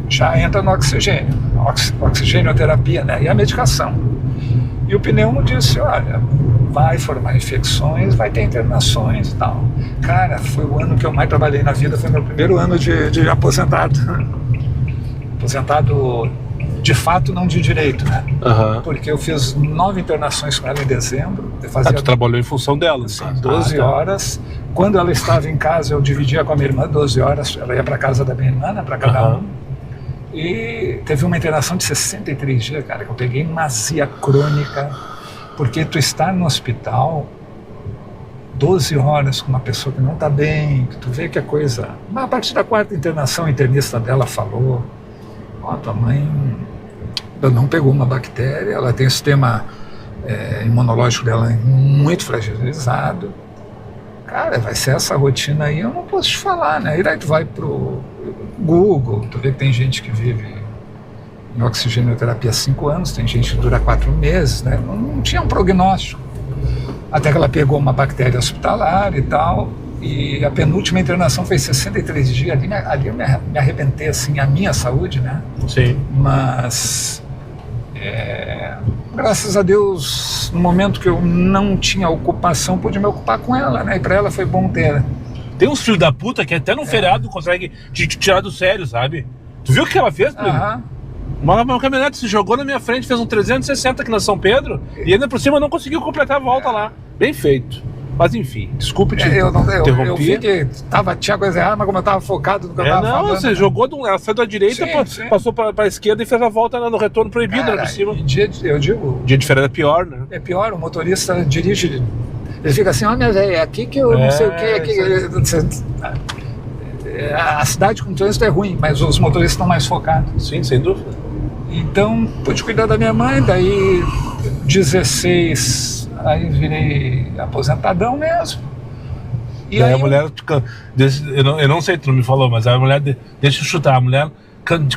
Já entra no oxigênio, oxigenoterapia, né? E a medicação. E o pneumo disse, olha, vai formar infecções, vai ter internações e tal. Cara, foi o ano que eu mais trabalhei na vida, foi meu primeiro ano de aposentado. Aposentado de fato, não de direito, né? Porque eu fiz 9 internações com ela em dezembro. Tu trabalhou em função dela? Sim, 12 horas. Quando ela estava em casa, eu dividia com a minha irmã 12 horas. Ela ia para casa da minha irmã, né, para cada um. E teve uma internação de 63 dias, cara, que eu peguei uma azia crônica. Porque tu estar no hospital 12 horas com uma pessoa que não está bem, que tu vê que a coisa... Mas a partir da 4ª internação, a internista dela falou, tua mãe não pegou uma bactéria, ela tem o sistema imunológico dela muito fragilizado. Cara, vai ser essa rotina aí, eu não posso te falar, né? E daí tu vai pro Google, tu vê que tem gente que vive em oxigenoterapia há 5 anos, tem gente que dura 4 meses, né? Não tinha um prognóstico. Até que ela pegou uma bactéria hospitalar e tal, e a penúltima internação foi 63 dias. Ali eu me arrebentei, assim, a minha saúde, né? Sim. Mas, graças a Deus, no momento que eu não tinha ocupação, pude me ocupar com ela, né? E pra ela foi bom ter. Tem uns filhos da puta que até no feriado consegue te tirar do sério, sabe? Tu viu o que ela fez, primo? Uma caminhonete se jogou na minha frente, fez um 360 aqui na São Pedro e ainda por cima não conseguiu completar a volta lá. Bem feito. Mas enfim, desculpe te interromper. Eu vi que tinha coisa errada, mas como eu tava focado no que eu tava falando... Não, você jogou, ela saiu da direita, passou pra esquerda e fez a volta no retorno proibido, né, por cima. Eu digo... Dia de férias é pior, né? É pior, o motorista dirige... Ele fica assim, minha velha, é aqui que eu não sei o que, aqui... A cidade com trânsito é ruim, mas os motoristas estão mais focados. Sim, sem dúvida. Então, pude cuidar da minha mãe, daí 16, aí virei aposentadão mesmo. E aí a mulher, eu não sei se tu não me falou, mas a mulher, deixa eu chutar, a mulher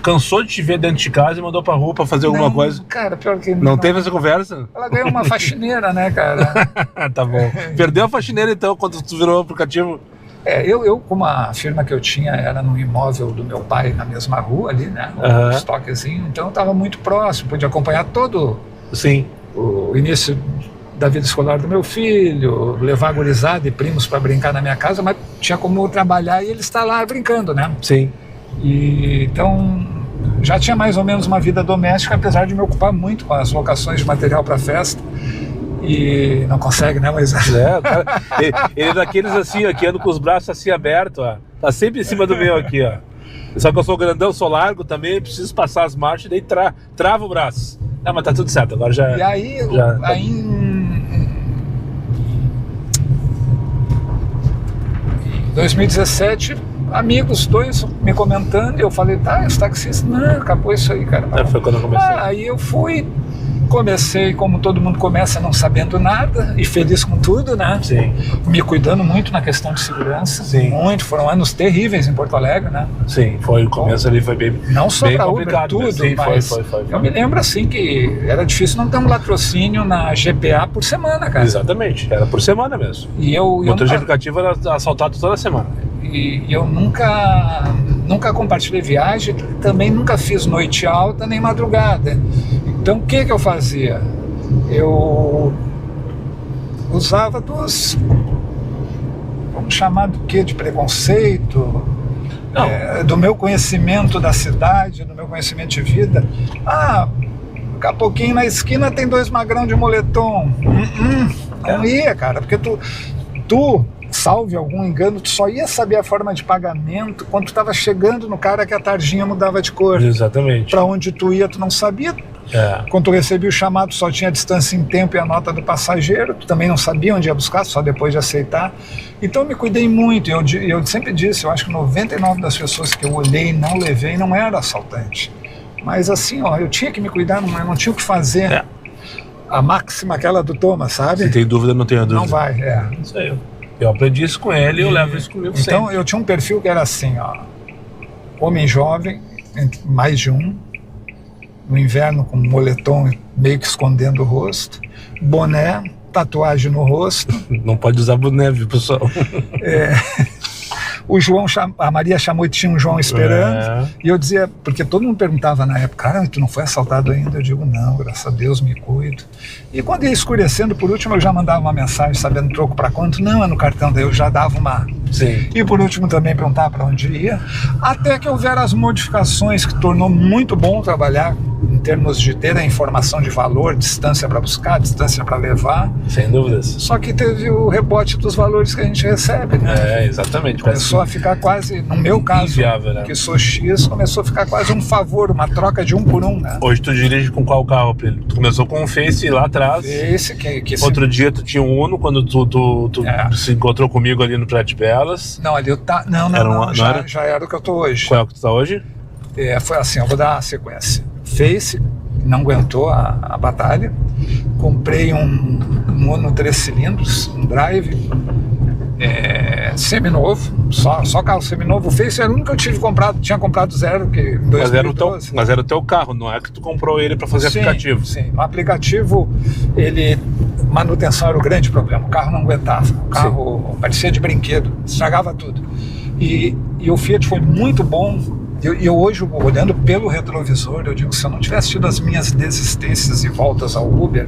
cansou de te ver dentro de casa e mandou pra rua pra fazer alguma coisa. Cara, pior que não teve essa conversa? Ela ganhou uma faxineira, né, cara? Tá bom. Perdeu a faxineira então, quando tu virou o aplicativo? Eu, como a firma que eu tinha era no imóvel do meu pai, na mesma rua ali, né? Um estoquezinho, então eu estava muito próximo, pude acompanhar todo o início da vida escolar do meu filho, levar a gurizada e primos para brincar na minha casa, mas tinha como trabalhar e ele está lá brincando, né? Sim. E, então, já tinha mais ou menos uma vida doméstica, apesar de me ocupar muito com as locações de material para festa. E não consegue, né, Moisés? Cara, ele é daqueles assim, ó, que anda com os braços assim abertos, ó. Tá sempre em cima do meu aqui, ó. Só que eu sou grandão, sou largo também, preciso passar as marchas e daí trava o braço. Não, mas tá tudo certo, agora já... E aí, em 2017, amigos dois me comentando, e eu falei, os taxistas, não, acabou isso aí, cara. Foi quando eu comecei. Aí eu comecei, como todo mundo começa, não sabendo nada e feliz com tudo, né? Sim. Me cuidando muito na questão de segurança. Sim. Muito, foram anos terríveis em Porto Alegre, né? Sim, o começo ali foi bem não só bem para complicado, Uber, tudo, sim, mas foi. Eu me lembro assim que era difícil não ter um latrocínio na GPA por semana, cara. Exatamente, era por semana mesmo. E o motor de aplicativo era assaltado toda semana. E eu nunca compartilhei viagem, também nunca fiz noite alta nem madrugada. Então o que eu fazia? Eu usava vamos chamar do quê? De preconceito, do meu conhecimento da cidade, do meu conhecimento de vida. Daqui a pouquinho na esquina tem 2 magrão de moletom. Não ia, cara, porque tu, salve algum engano, tu só ia saber a forma de pagamento quando tu estava chegando no cara que a tarjinha mudava de cor. Exatamente. Para onde tu ia, tu não sabia. Quando tu recebia o chamado, só tinha a distância em tempo e a nota do passageiro, tu também não sabia onde ia buscar, só depois de aceitar. Então eu me cuidei muito, eu sempre disse, eu acho que 99% das pessoas que eu olhei e não levei não era assaltante. Mas assim, ó, eu tinha que me cuidar, não tinha o que fazer. A máxima aquela do Thomas, sabe? Se tem dúvida, não tenha dúvida. Não vai, Isso aí. Eu aprendi isso com ele e eu levo isso comigo sempre. Então eu tinha um perfil que era assim, ó, homem jovem, mais de um, no inverno com moletom meio que escondendo o rosto, boné, tatuagem no rosto. Não pode usar boné, viu, pessoal? O João, a Maria chamou e tinha um João esperando. E eu dizia, porque todo mundo perguntava na época, cara, tu não foi assaltado ainda? Eu digo, não, graças a Deus, me cuido. E quando ia escurecendo, por último, eu já mandava uma mensagem sabendo troco para quanto? Não, é no cartão, daí eu já dava uma. Sim. E por último também perguntava para onde ia. Até que houveram as modificações que tornou muito bom trabalhar em termos de ter a informação de valor, distância para buscar, distância para levar. Sem dúvidas. Só que teve o rebote dos valores que a gente recebe, né? Exatamente. Começou a ficar quase, no meu caso, inviável, né? Que sou X, começou a ficar quase um favor, uma troca de 1 por 1, né? Hoje tu dirige com qual carro, Plínio? Tu começou com um Face lá atrás. Esse Outro dia tu tinha um Uno, quando tu se encontrou comigo ali no Praia de Belas. Não, ali eu já era o que eu tô hoje. Qual é o que tu tá hoje? Foi assim, eu vou dar a sequência. Face, não aguentou a batalha. Comprei um Uno 3 cilindros, um Drive, seminovo, só carro seminovo. O Face era o único que eu tinha comprado zero, que em 2012. Mas era o teu carro, não é que tu comprou ele para fazer aplicativo. Sim, o aplicativo, manutenção era o grande problema, o carro não aguentava, o carro parecia de brinquedo, estragava tudo. E o Fiat foi muito bom. Eu hoje, olhando pelo retrovisor, eu digo, se eu não tivesse tido as minhas desistências e voltas ao Uber,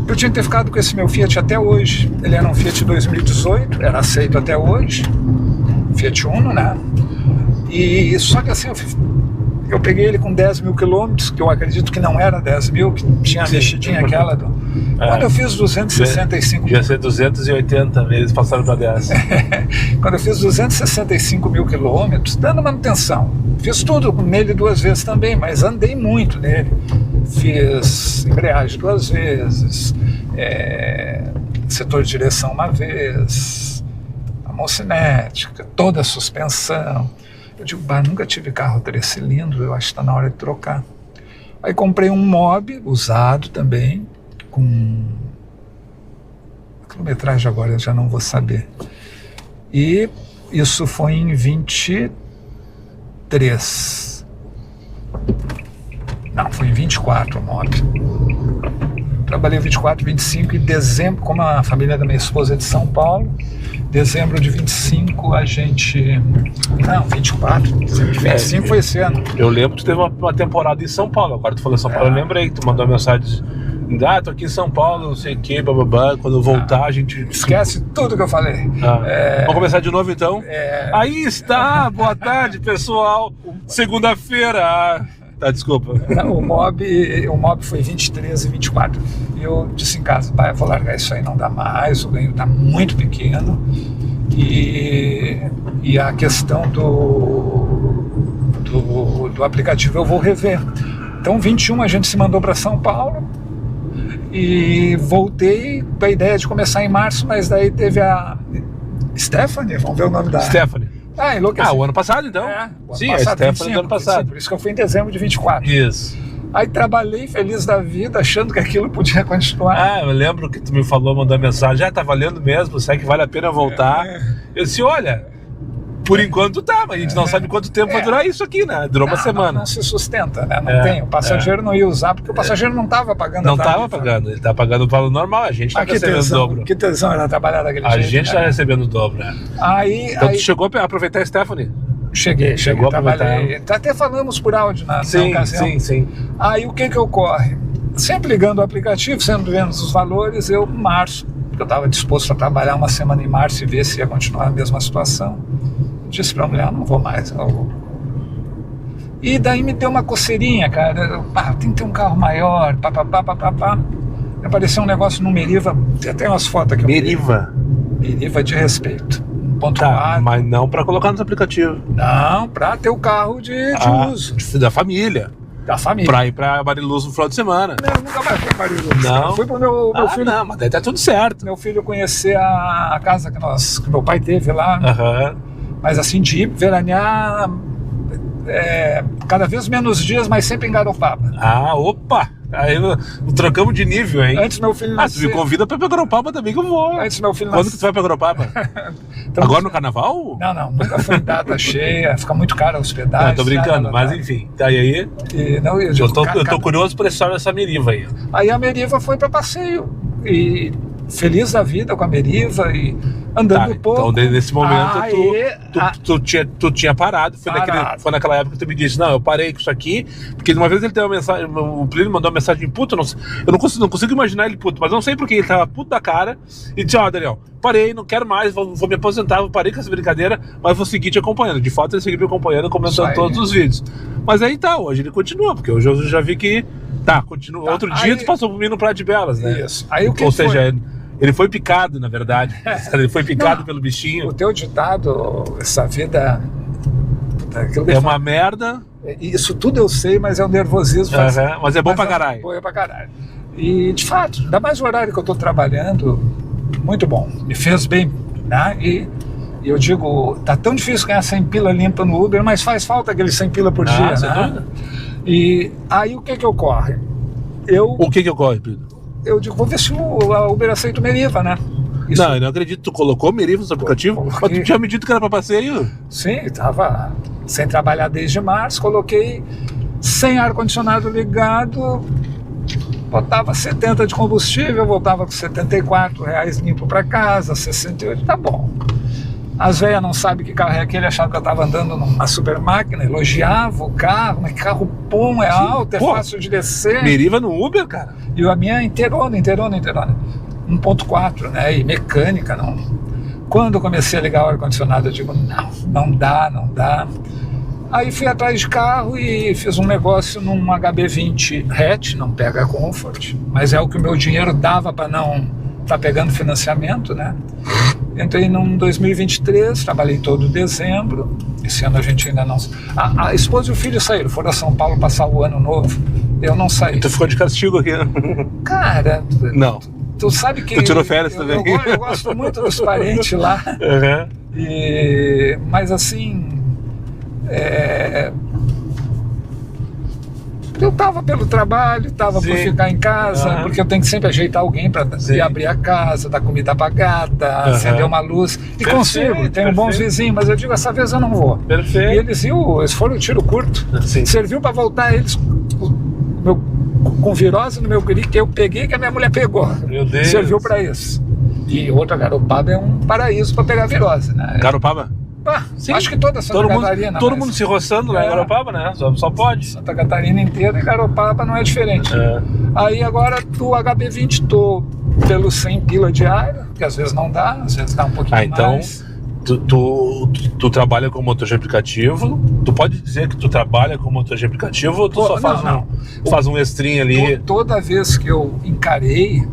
eu tinha que ter ficado com esse meu Fiat até hoje. Ele era um Fiat 2018, era aceito até hoje, Fiat Uno, né? E só que assim, eu peguei ele com 10 mil quilômetros, que eu acredito que não era 10 mil, que tinha a mexidinha aquela do... Quando eu fiz 265 mil... Ia ser 280 vezes, passaram para 10. Quando eu fiz 265 mil quilômetros, dando manutenção. Fiz tudo nele 2 vezes também, mas andei muito nele. Fiz embreagem 2 vezes, setor de direção 1 vez, a mão cinética, toda a suspensão. Eu digo, nunca tive carro 3 cilindros, eu acho que está na hora de trocar. Aí comprei um Mob, usado também, com quilometragem agora eu já não vou saber. E isso foi em 23. Não, foi em 24 o Mob. Trabalhei 24, 25 e dezembro, como a família da minha esposa é de São Paulo, dezembro de 25 a gente... Não, 24, dezembro de 25 foi esse ano. Eu lembro que tu teve uma temporada em São Paulo, agora tu falou São Paulo, eu lembrei que tu mandou uma mensagem, tô aqui em São Paulo, não sei o que, bababá, quando eu voltar a gente... Esquece tudo que eu falei. Vamos começar de novo então? Aí está, boa tarde pessoal, segunda-feira... desculpa. O Mob foi 23 e 24. E eu disse em casa, pai, eu vou largar isso aí, não dá mais, o ganho está muito pequeno. E a questão do aplicativo eu vou rever. Então, 21 a gente se mandou para São Paulo e voltei com a ideia de começar em março, mas daí teve a Stephanie, vamos ver o nome da... Stephanie. Enlouqueci. O ano passado, então? Sim, a Stephanie do ano passado. Por isso que eu fui em dezembro de 24. Isso. Aí trabalhei feliz da vida, achando que aquilo podia continuar. Eu lembro que tu me falou, mandou mensagem, tá valendo mesmo, será que vale a pena voltar? Eu disse, olha, por enquanto tá, mas a gente não sabe quanto tempo vai durar isso aqui, né? Durou uma semana. Não se sustenta, né? Não tem. O passageiro não ia usar, porque o passageiro não estava pagando a tarifa. Não estava pagando, ele tá pagando o valor normal, a gente tá recebendo o dobro. Que tesão era trabalhar daquele jeito. A gente tá recebendo o dobro, né? Então tu chegou a aproveitar a Stephanie? Cheguei, trabalhei. Até falamos por áudio na ocasião. Sim. Aí o que ocorre? Sempre ligando o aplicativo, sempre vendo os valores, março, porque eu estava disposto a trabalhar uma semana em março e ver se ia continuar a mesma situação. Disse pra mulher, não vou mais. E daí me deu uma coceirinha, cara. Tem que ter um carro maior, papapá. Apareceu um negócio no Meriva, tem até umas fotos aqui. Meriva. Meriva de respeito. Tá, mas não para colocar nos aplicativos. Não, para ter o carro de uso. Da família. Da família. Pra ir pra Mariluz no final de semana. Não, nunca mais fui pra Mariluz. Não. Eu fui pro meu filho. Não, mas daí tá tudo certo. Meu filho conhecer a casa que meu pai teve lá. Mas assim, de ir veranear cada vez menos dias, mas sempre em Garopaba. Opa! Aí trocamos de nível, hein? Antes meu filho nascer. Tu me convida pra ir pra Garopaba também que eu vou. Antes meu filho Quando que tu vai pra Garopaba? Então, agora no carnaval? Não, nunca foi em data cheia, fica muito caro a hospedagem. Não, tô brincando, mas enfim. Tá aí. Eu tô curioso por essa história dessa Meriva aí. Aí a Meriva foi pra passeio. E feliz da vida com a Meriva e andando pouco. Então, nesse momento, tu tinha parado. Foi naquela época que tu me disse, não, eu parei com isso aqui, porque uma vez ele teve uma mensagem, o Plínio mandou uma mensagem puto, eu não consigo imaginar ele puto, mas não sei porque ele tava puto da cara e disse, Daniel, parei, não quero mais, vou me aposentar, parei com essa brincadeira, mas vou seguir te acompanhando. De fato, ele seguiu me acompanhando, comentando todos os vídeos. Mas aí tá, hoje ele continua, porque hoje eu já vi que continua. Outro dia tu passou por mim no Praia de Belas, né? Isso. Aí o que Ou seja, ele foi picado, na verdade. Ele foi picado pelo bichinho. O teu ditado, essa vida... É uma merda. Isso tudo eu sei, mas é um nervosismo. Mas é bom pra caralho. Bom pra caralho. E, de fato, ainda mais o horário que eu tô trabalhando, muito bom. Me fez bem, né? E eu digo, tá tão difícil ganhar 100 pila limpa no Uber, mas faz falta aqueles 100 pila por dia, né? E aí o que ocorre? O que ocorre, Pedro? Eu digo, vou ver se a Uber aceita o Meriva, né? Não, eu não acredito. Tu colocou Meriva no aplicativo? Mas tu tinha me dito que era pra passeio? Sim, estava sem trabalhar desde março, coloquei sem ar-condicionado ligado, botava 70 de combustível, voltava com R$74 limpo para casa, 68, tá bom. As velhas não sabem que carro é aquele, achavam que eu estava andando numa super máquina, elogiava o carro, mas carro bom, alto, fácil de descer. Meriva no Uber, cara? E a minha inteirona. 1.4, né, e mecânica, não. Quando eu comecei a ligar o ar-condicionado, eu digo, não dá. Aí fui atrás de carro e fiz um negócio num HB20 hatch, não pega Comfort, mas é o que o meu dinheiro dava para não estar pegando financiamento, né? Entrei em 2023, trabalhei todo dezembro. Esse ano a gente ainda não... A esposa e o filho saíram, foram a São Paulo passar o ano novo. Eu não saí. Tu ficou de castigo aqui, né? Cara... Não. Tu sabe que... Tu tirou férias também? Eu gosto muito dos parentes lá. Mas assim... Eu tava pelo trabalho, tava por ficar em casa, porque eu tenho que sempre ajeitar alguém para abrir a casa, dar comida pra gata, acender uma luz. E consigo, tenho bons vizinhos, mas eu digo, essa vez eu não vou. Perfeito. E eles foram tiro curto. Serviu para voltar eles com virose no meu guri, que eu peguei, que a minha mulher pegou. Meu Deus. Serviu para isso. E outra, Garopaba é um paraíso para pegar virose, né? Garopaba? Acho que toda Santa Catarina. Todo mundo se roçando lá em Garopaba, né? Só pode. Santa Catarina inteira e Garopaba não é diferente. Aí agora do HB20 tô pelo 100 pila diário, que às vezes não dá, às vezes dá um pouquinho mais. Tu trabalha com motor de aplicativo? Tu pode dizer que tu trabalha com motor de aplicativo ou tu só faz um extrinho ali? Toda vez que eu encarei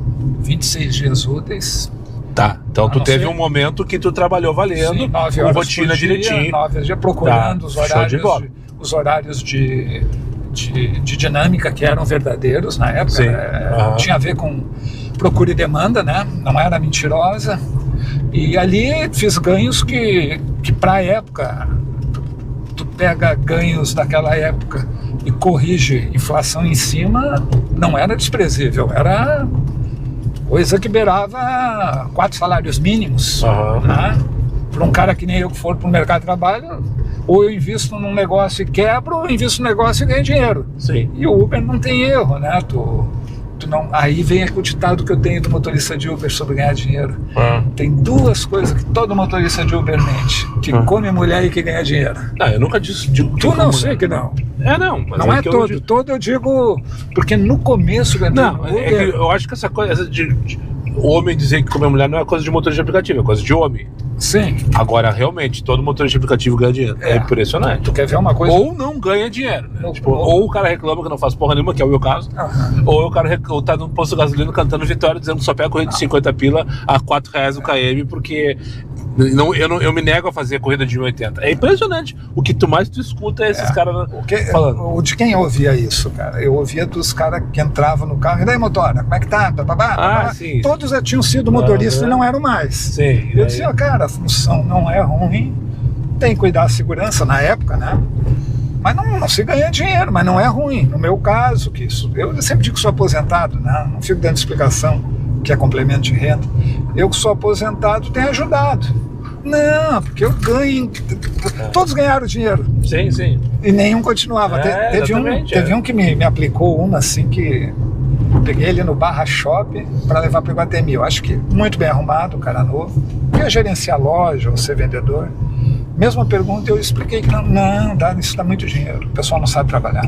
26 dias úteis. Tá, então tu teve um momento que tu trabalhou valendo, sim, 9 horas com rotina direitinho. 9 horas procurando os horários de dinâmica que eram verdadeiros na época. Tinha a ver com procura e demanda, né? Não era mentirosa. E ali fiz ganhos que pra época, tu pega ganhos daquela época e corrige inflação em cima, não era desprezível, era coisa que beirava 4 salários mínimos, né? Para um cara que nem eu que for para o mercado de trabalho, ou eu invisto num negócio e quebro, ou eu invisto num negócio e ganho dinheiro. Sim. E o Uber não tem erro, né? Aí vem o ditado que eu tenho do motorista de Uber sobre ganhar dinheiro. Tem 2 coisas que todo motorista de Uber mente: que come mulher e que ganha dinheiro. Eu nunca disse. Tu não sei que não. Mas não é todo. Todo eu digo, porque no começo... Eu acho que essa coisa de homem dizer que come mulher não é coisa de motorista de aplicativo, é coisa de homem. Sim. Agora, realmente, todo motorista de aplicativo ganha dinheiro. É impressionante. Tu quer ver uma coisa? Ou não ganha dinheiro, né? Ou o cara reclama que não faz porra nenhuma, que é o meu caso. Ou o cara tá no posto de gasolina cantando vitória, dizendo que só pega corrida de 50 pila a R$4 o km, porque eu me nego a fazer a corrida de 1,80. É impressionante. O que tu escuta é esses caras falando. De quem eu ouvia isso, cara? Eu ouvia dos caras que entravam no carro. E daí, motora, como é que tá? Sim. Todos já tinham sido motoristas e não eram mais. Sim. Eu dizia, cara, a função não é ruim. Tem que cuidar da segurança na época, né? Mas não se ganha dinheiro, mas não é ruim. No meu caso, eu sempre digo que sou aposentado, né? Não fico dando explicação que é complemento de renda. Eu que sou aposentado tenho ajudado. Não, porque eu ganho. Todos ganharam dinheiro. Sim. E nenhum continuava. Teve um que me aplicou uma assim que eu peguei ele no Barra Shop para levar para o Iguatemi. Eu acho que muito bem arrumado, um cara novo. Ia gerenciar loja ou ser vendedor. Mesma pergunta, eu expliquei que isso dá muito dinheiro, o pessoal não sabe trabalhar.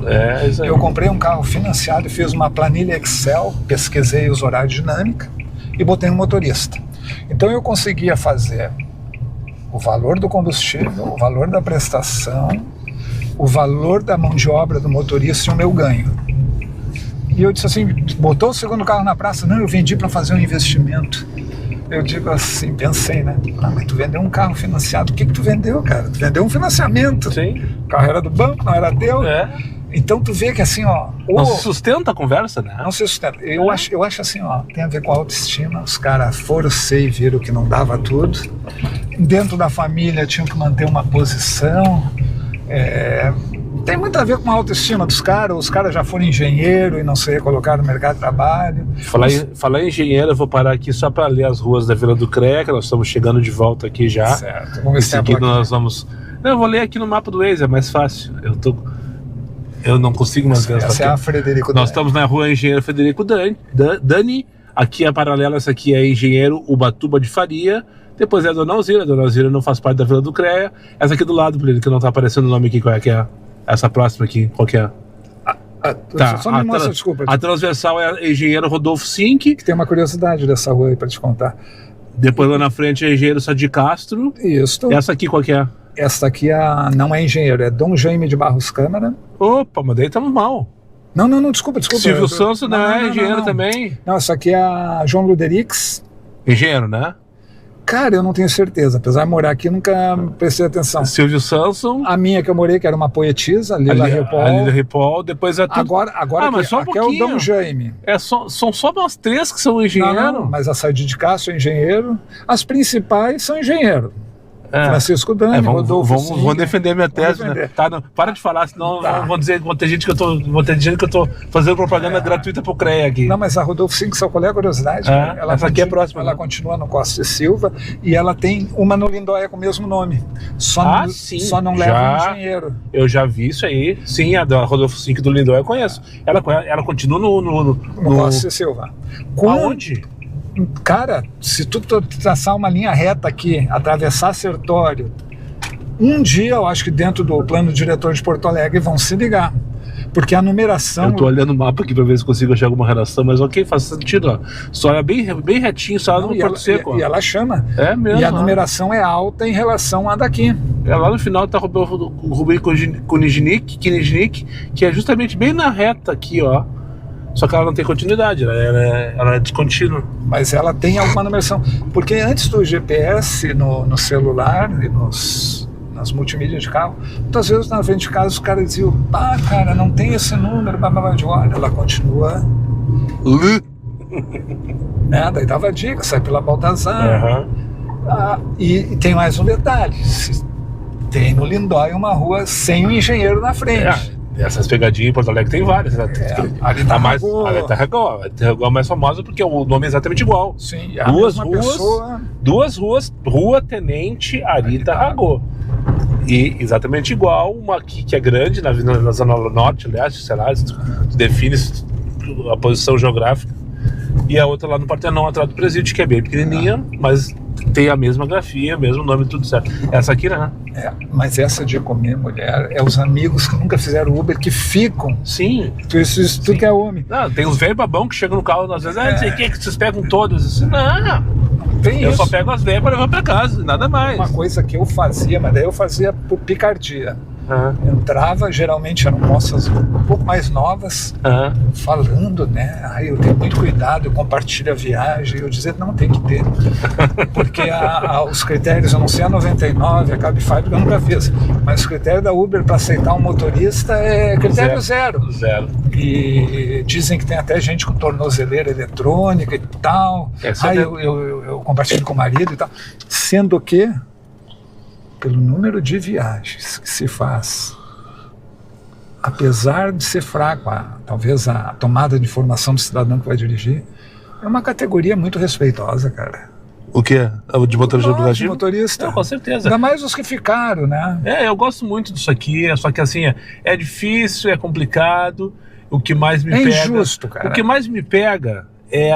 Isso aí. Eu comprei um carro financiado e fiz uma planilha Excel, pesquisei os horários dinâmica e botei um motorista. Então eu conseguia fazer o valor do combustível, o valor da prestação, o valor da mão de obra do motorista e o meu ganho. E eu disse assim, botou o segundo carro na praça? Não, eu vendi para fazer um investimento. Eu digo assim, pensei, né? Mas tu vendeu um carro financiado. O que tu vendeu, cara? Tu vendeu um financiamento. Sim. O carro era do banco, não era teu. Então tu vê que assim, ó... Não se sustenta a conversa, né? Não se sustenta. Eu acho assim, ó, tem a ver com a autoestima. Os caras foram e viram que não dava tudo. Dentro da família tinham que manter uma posição. Tem muito a ver com a autoestima dos caras. Os caras já foram engenheiro e não se recolocaram no mercado de trabalho. Falar em engenheiro, eu vou parar aqui só para ler as ruas da Vila do CREA, que nós estamos chegando de volta aqui já. Certo. Vamos ver se aqui nós vamos... Não, eu vou ler aqui no mapa do Waze, é mais fácil. Eu não consigo mais ver essa. Essa é a Frederico Dani. Nós estamos na rua Engenheiro Frederico Dani. Aqui a paralela, essa aqui é Engenheiro Ubatuba de Faria. Depois é a Dona Alzira. A Dona Alzira não faz parte da Vila do CREA. Essa aqui do lado, que não está aparecendo o nome aqui, qual é que é? Essa próxima aqui, qual que é? Só me mostra, desculpa. A transversal é Engenheiro Rodolfo Sink. Que tem uma curiosidade dessa rua aí para te contar. Depois lá na frente é Engenheiro Sá de Castro. Isso. Essa aqui qual que é? Essa aqui não é Engenheiro, é Dom Jaime de Barros Câmara. Opa, mas daí estamos mal. Não, desculpa. Silvio Santos não é engenheiro também? Não, essa aqui é a João Luderix. Engenheiro, né? Cara, eu não tenho certeza. Apesar de morar aqui, nunca prestei atenção. Silvio Santos. A minha que eu morei, que era uma poetisa, Lila Ripoll. A Lila Ripoll, depois é tudo... Agora mas só um aqui é o Dom Jaime. São só umas 3 que são engenheiros. Não, mas a Saíde de Castro é engenheiro. As principais são engenheiro. Francisco Dani, Rodolfo Sink. Vou defender minha tese, né? Tá, não, para de falar, senão vou ter gente que eu tô fazendo propaganda gratuita pro CREA aqui. Não, mas a Rodolfo Sink, só qual é a curiosidade? Essa aqui é próxima. Ela continua no Costa e Silva e ela tem uma no Lindóia com o mesmo nome. Só não leva um engenheiro. Eu já vi isso aí. Sim, a da Rodolfo Sink do Lindóia eu conheço. Ela continua no Costa e Silva. Aonde? Cara, se tu traçar uma linha reta aqui, atravessar Sertório, um dia eu acho que dentro do plano diretor de Porto Alegre vão se ligar. Porque a numeração... Eu tô olhando o mapa aqui pra ver se consigo achar alguma relação, mas ok, faz sentido, ó. Só é bem retinho, só no Porto Seco. E ela chama. É mesmo. E a numeração é alta em relação à daqui. Lá no final tá o Rubem Kunijnik, que é justamente bem na reta aqui, ó. Só que ela não tem continuidade, ela é descontínua. Mas ela tem alguma numeração. Porque antes do GPS no celular e nas multimídias de carro, muitas vezes na frente de casa os caras diziam: cara, não tem esse número, olha, ela continua. Né? Daí dava dica, sai pela Baltazar. E tem mais um detalhe: tem no Lindóia uma rua sem um engenheiro na frente. Essas pegadinhas em Porto Alegre tem várias. Ali tá mais. A mais famosa porque o nome é exatamente igual. Sim, duas ruas, Rua Tenente Arita Ragô. E exatamente igual, uma aqui que é grande, na Zona Norte, aliás, sei lá, tu define a posição geográfica. E a outra lá no Partenon, atrás do presídio, que é bem pequenininha, mas tem a mesma grafia, mesmo nome, tudo certo. Essa aqui, né? Mas essa de comer mulher é os amigos que nunca fizeram Uber que ficam. Sim. Isso tu que é homem. Não, tem uns velhos babão que chegam no carro, às vezes, não sei o que vocês pegam todas. Assim, não Tem Eu isso. só pego as velhas para levar para casa, nada mais. Uma coisa que eu fazia, mas daí eu fazia por picardia. Aham. Entrava, geralmente eram moças um pouco mais novas, Aham. falando, né? Aí eu tenho muito cuidado, eu compartilho a viagem. Eu dizia, não, tem que ter. Porque os critérios, eu não sei a 99, a Cabify, porque eu nunca fiz. Mas o critério da Uber para aceitar um motorista é critério zero. Zero. E dizem que tem até gente com tornozeleira eletrônica e tal. Aí eu compartilho com o marido e tal. Sendo que, pelo número de viagens que se faz, apesar de ser fraco, talvez a tomada de informação do cidadão que vai dirigir, é uma categoria muito respeitosa, cara. O quê? De motorista de aplicativo? Motorista. Não, com certeza. Ainda mais os que ficaram, né? Eu gosto muito disso aqui, só que assim, é difícil, é complicado. O que mais me É pega... injusto, cara. O que mais me pega é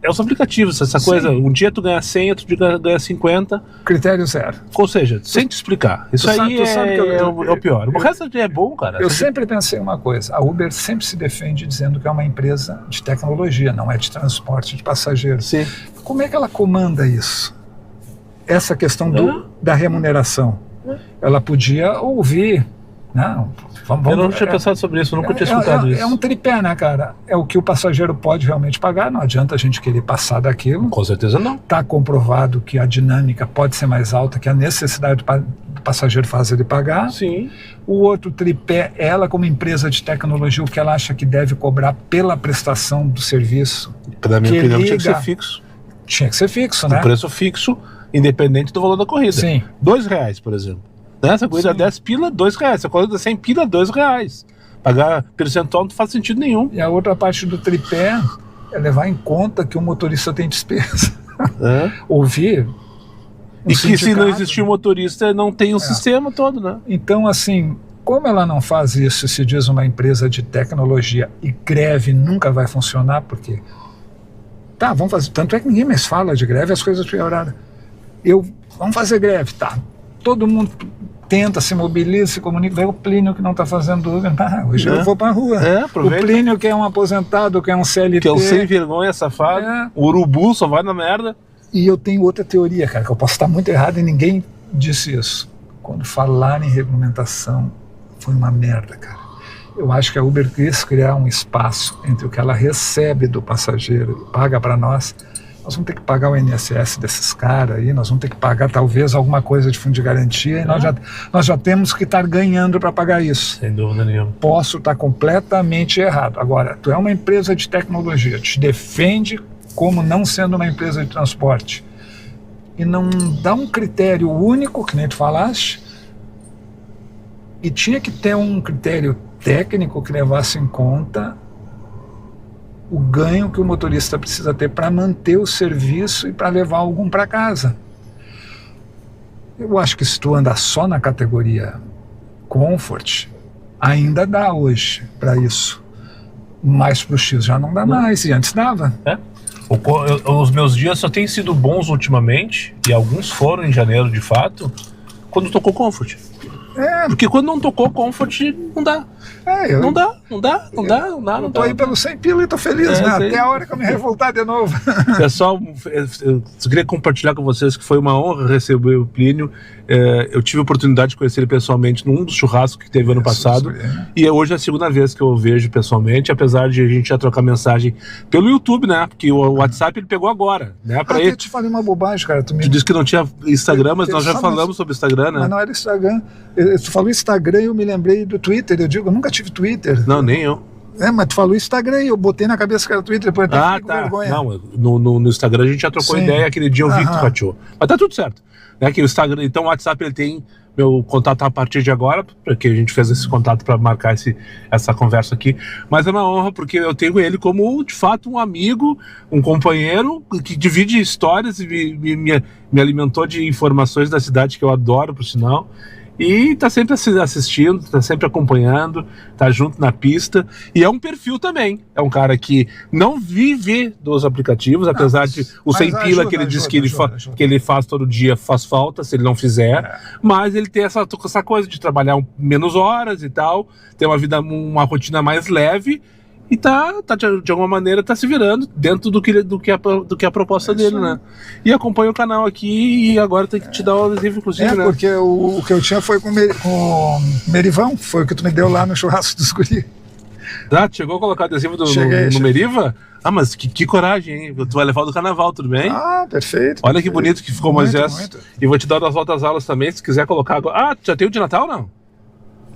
os aplicativos, essa coisa. Um dia tu ganha 100, outro dia ganha 50. Critério zero. Ou seja, sem te explicar. Isso aí sabe que é o pior. O resto é bom, cara. Eu sempre pensei uma coisa. A Uber sempre se defende dizendo que é uma empresa de tecnologia, não é de transporte de passageiros. Sim. Como é que ela comanda isso? Essa questão da remuneração. Ela podia ouvir. Não, eu não tinha pensado sobre isso, eu nunca tinha escutado isso. É um tripé, né, cara? É o que o passageiro pode realmente pagar, não adianta a gente querer passar daquilo. Com certeza não. Está comprovado que a dinâmica pode ser mais alta que a necessidade do passageiro faz ele pagar. Sim. O outro tripé, ela como empresa de tecnologia, o que ela acha que deve cobrar pela prestação do serviço. Na minha opinião, tinha que ser fixo. Tinha que ser fixo, né? Um preço fixo, independente do valor da corrida. Sim. R$2, por exemplo. Nessa corrida 10 pila, R$2. Essa corrida 100 pila, R$2. Pagar percentual não faz sentido nenhum. E a outra parte do tripé é levar em conta que o motorista tem despesa. Ouvir. E que se não existir motorista, não tem um sistema todo, né? Então, assim, como ela não faz isso, se diz uma empresa de tecnologia, e greve nunca vai funcionar, porque... Tá, vamos fazer... Tanto é que ninguém mais fala de greve, as coisas pioraram. Vamos fazer greve, tá. Todo mundo tenta, se mobiliza, se comunica. Daí o Plínio que não está fazendo Uber, hoje eu vou para a rua. O Plínio que é um aposentado, que é um CLT. Que é um sem vergonha, safado. O urubu só vai na merda. E eu tenho outra teoria, cara, que eu posso estar muito errado e ninguém disse isso. Quando falar em regulamentação, foi uma merda, cara. Eu acho que a Uber quis criar um espaço entre o que ela recebe do passageiro e paga para nós. Nós vamos ter que pagar o INSS desses caras aí, nós vamos ter que pagar talvez alguma coisa de fundo de garantia, e nós já temos que estar ganhando para pagar isso. Sem dúvida nenhuma. Posso estar completamente errado. Agora, tu é uma empresa de tecnologia, te defende como não sendo uma empresa de transporte, e não dá um critério único, que nem tu falaste, e tinha que ter um critério técnico que levasse em conta o ganho que o motorista precisa ter para manter o serviço e para levar algum para casa. Eu acho que se tu andar só na categoria Comfort, ainda dá hoje para isso. Mas para o X já não dá mais, e antes dava. Os meus dias só têm sido bons ultimamente, e alguns foram em janeiro de fato, quando tocou Comfort. Porque quando não tocou Comfort, não dá. Não dá. Eu tô aí pelo 100 pila e tô feliz, né? Até a hora que eu me revoltar de novo. Pessoal, eu queria compartilhar com vocês que foi uma honra receber o Plínio. Eu tive a oportunidade de conhecer ele pessoalmente num dos churrascos que teve ano passado. E hoje é a segunda vez que eu o vejo pessoalmente, apesar de a gente já trocar mensagem pelo YouTube, né? Porque o WhatsApp ele pegou agora, né? Eu te falei uma bobagem, cara. Tu disse que não tinha Instagram, mas nós já falamos sobre Instagram, né? Mas não era Instagram. Tu falou Instagram e eu me lembrei do Twitter. Eu digo, eu nunca tive Twitter. Não, nem eu. Mas tu falou Instagram e eu botei na cabeça que era Twitter, depois eu fiquei com vergonha. Não, no Instagram a gente já trocou ideia, aquele dia eu vi que tu fatiou. Mas tá tudo certo. Né, que o Instagram, então o WhatsApp ele tem meu contato a partir de agora, porque a gente fez esse contato para marcar essa conversa aqui. Mas é uma honra porque eu tenho ele como, de fato, um amigo, um companheiro que divide histórias e me alimentou de informações da cidade que eu adoro, por sinal. E tá sempre assistindo, tá sempre acompanhando, tá junto na pista. E é um perfil também. É um cara que não vive dos aplicativos, apesar de o 100 pila que ele diz que ele faz todo dia faz falta, se ele não fizer. Mas ele tem essa coisa de trabalhar menos horas e tal, ter uma rotina mais leve. e tá de alguma maneira tá se virando dentro do que é a proposta dele, né? E acompanha o canal aqui e agora tem que te dar o adesivo, inclusive, né? Porque o que eu tinha foi com o Merivão, foi o que tu me deu lá no churrasco dos guri. Tá, chegou a colocar adesivo no Meriva? Ah, mas que coragem, hein? Tu vai levar do carnaval, tudo bem? Ah, perfeito. Olha que bonito que ficou, Moisés. E vou te dar das voltas às aulas também, se quiser colocar agora. Ah, já tem o de Natal, não?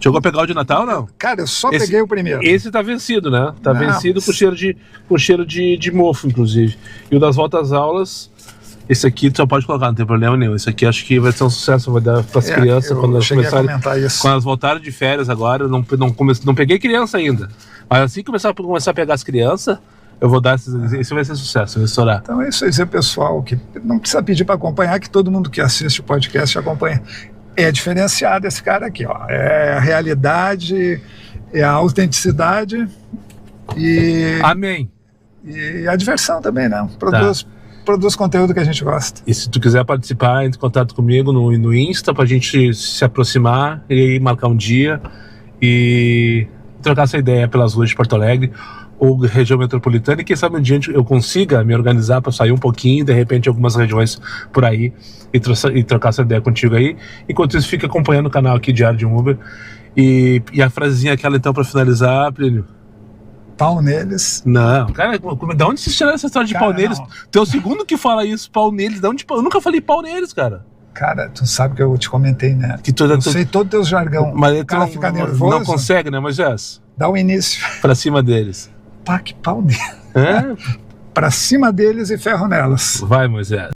Chegou a pegar o de Natal, não? Cara, eu só peguei o primeiro. Esse tá vencido, né? Tá vencido com cheiro de mofo, inclusive. E o das voltas às aulas, esse aqui tu só pode colocar, não tem problema nenhum. Esse aqui acho que vai ser um sucesso, vai dar pras crianças quando elas começarem. Quando elas voltarem de férias agora, eu não peguei criança ainda. Mas assim que começar a pegar as crianças, eu vou dar esse vai ser sucesso, vai estourar. Então é isso aí, pessoal, que não precisa pedir para acompanhar, que todo mundo que assiste o podcast acompanha. É diferenciado esse cara aqui, ó. É a realidade, é a autenticidade e... Amém. E a diversão também, né? Produz conteúdo que a gente gosta. E se tu quiser participar, entre em contato comigo no Insta pra gente se aproximar e marcar um dia e trocar essa ideia pelas ruas de Porto Alegre ou região metropolitana, e quem sabe um dia eu consiga me organizar para sair um pouquinho, de repente algumas regiões por aí e trocar essa ideia contigo aí. Enquanto isso, fica acompanhando o canal aqui Diário de um Uber. E a frasezinha aquela então para finalizar, Plínio? Pau neles. Não, cara, da onde vocês tiraram essa história de pau neles? Tu é o segundo que fala isso, pau neles. Eu nunca falei pau neles, cara. Cara, tu sabe que eu te comentei, né? Eu sei todo o teu jargão. Mas o cara fica nervoso. Não consegue, né, Moisés? Dá o início. Pra cima deles. Pá, que pau neles. É? Pra cima deles e ferro nelas. Vai, Moisés.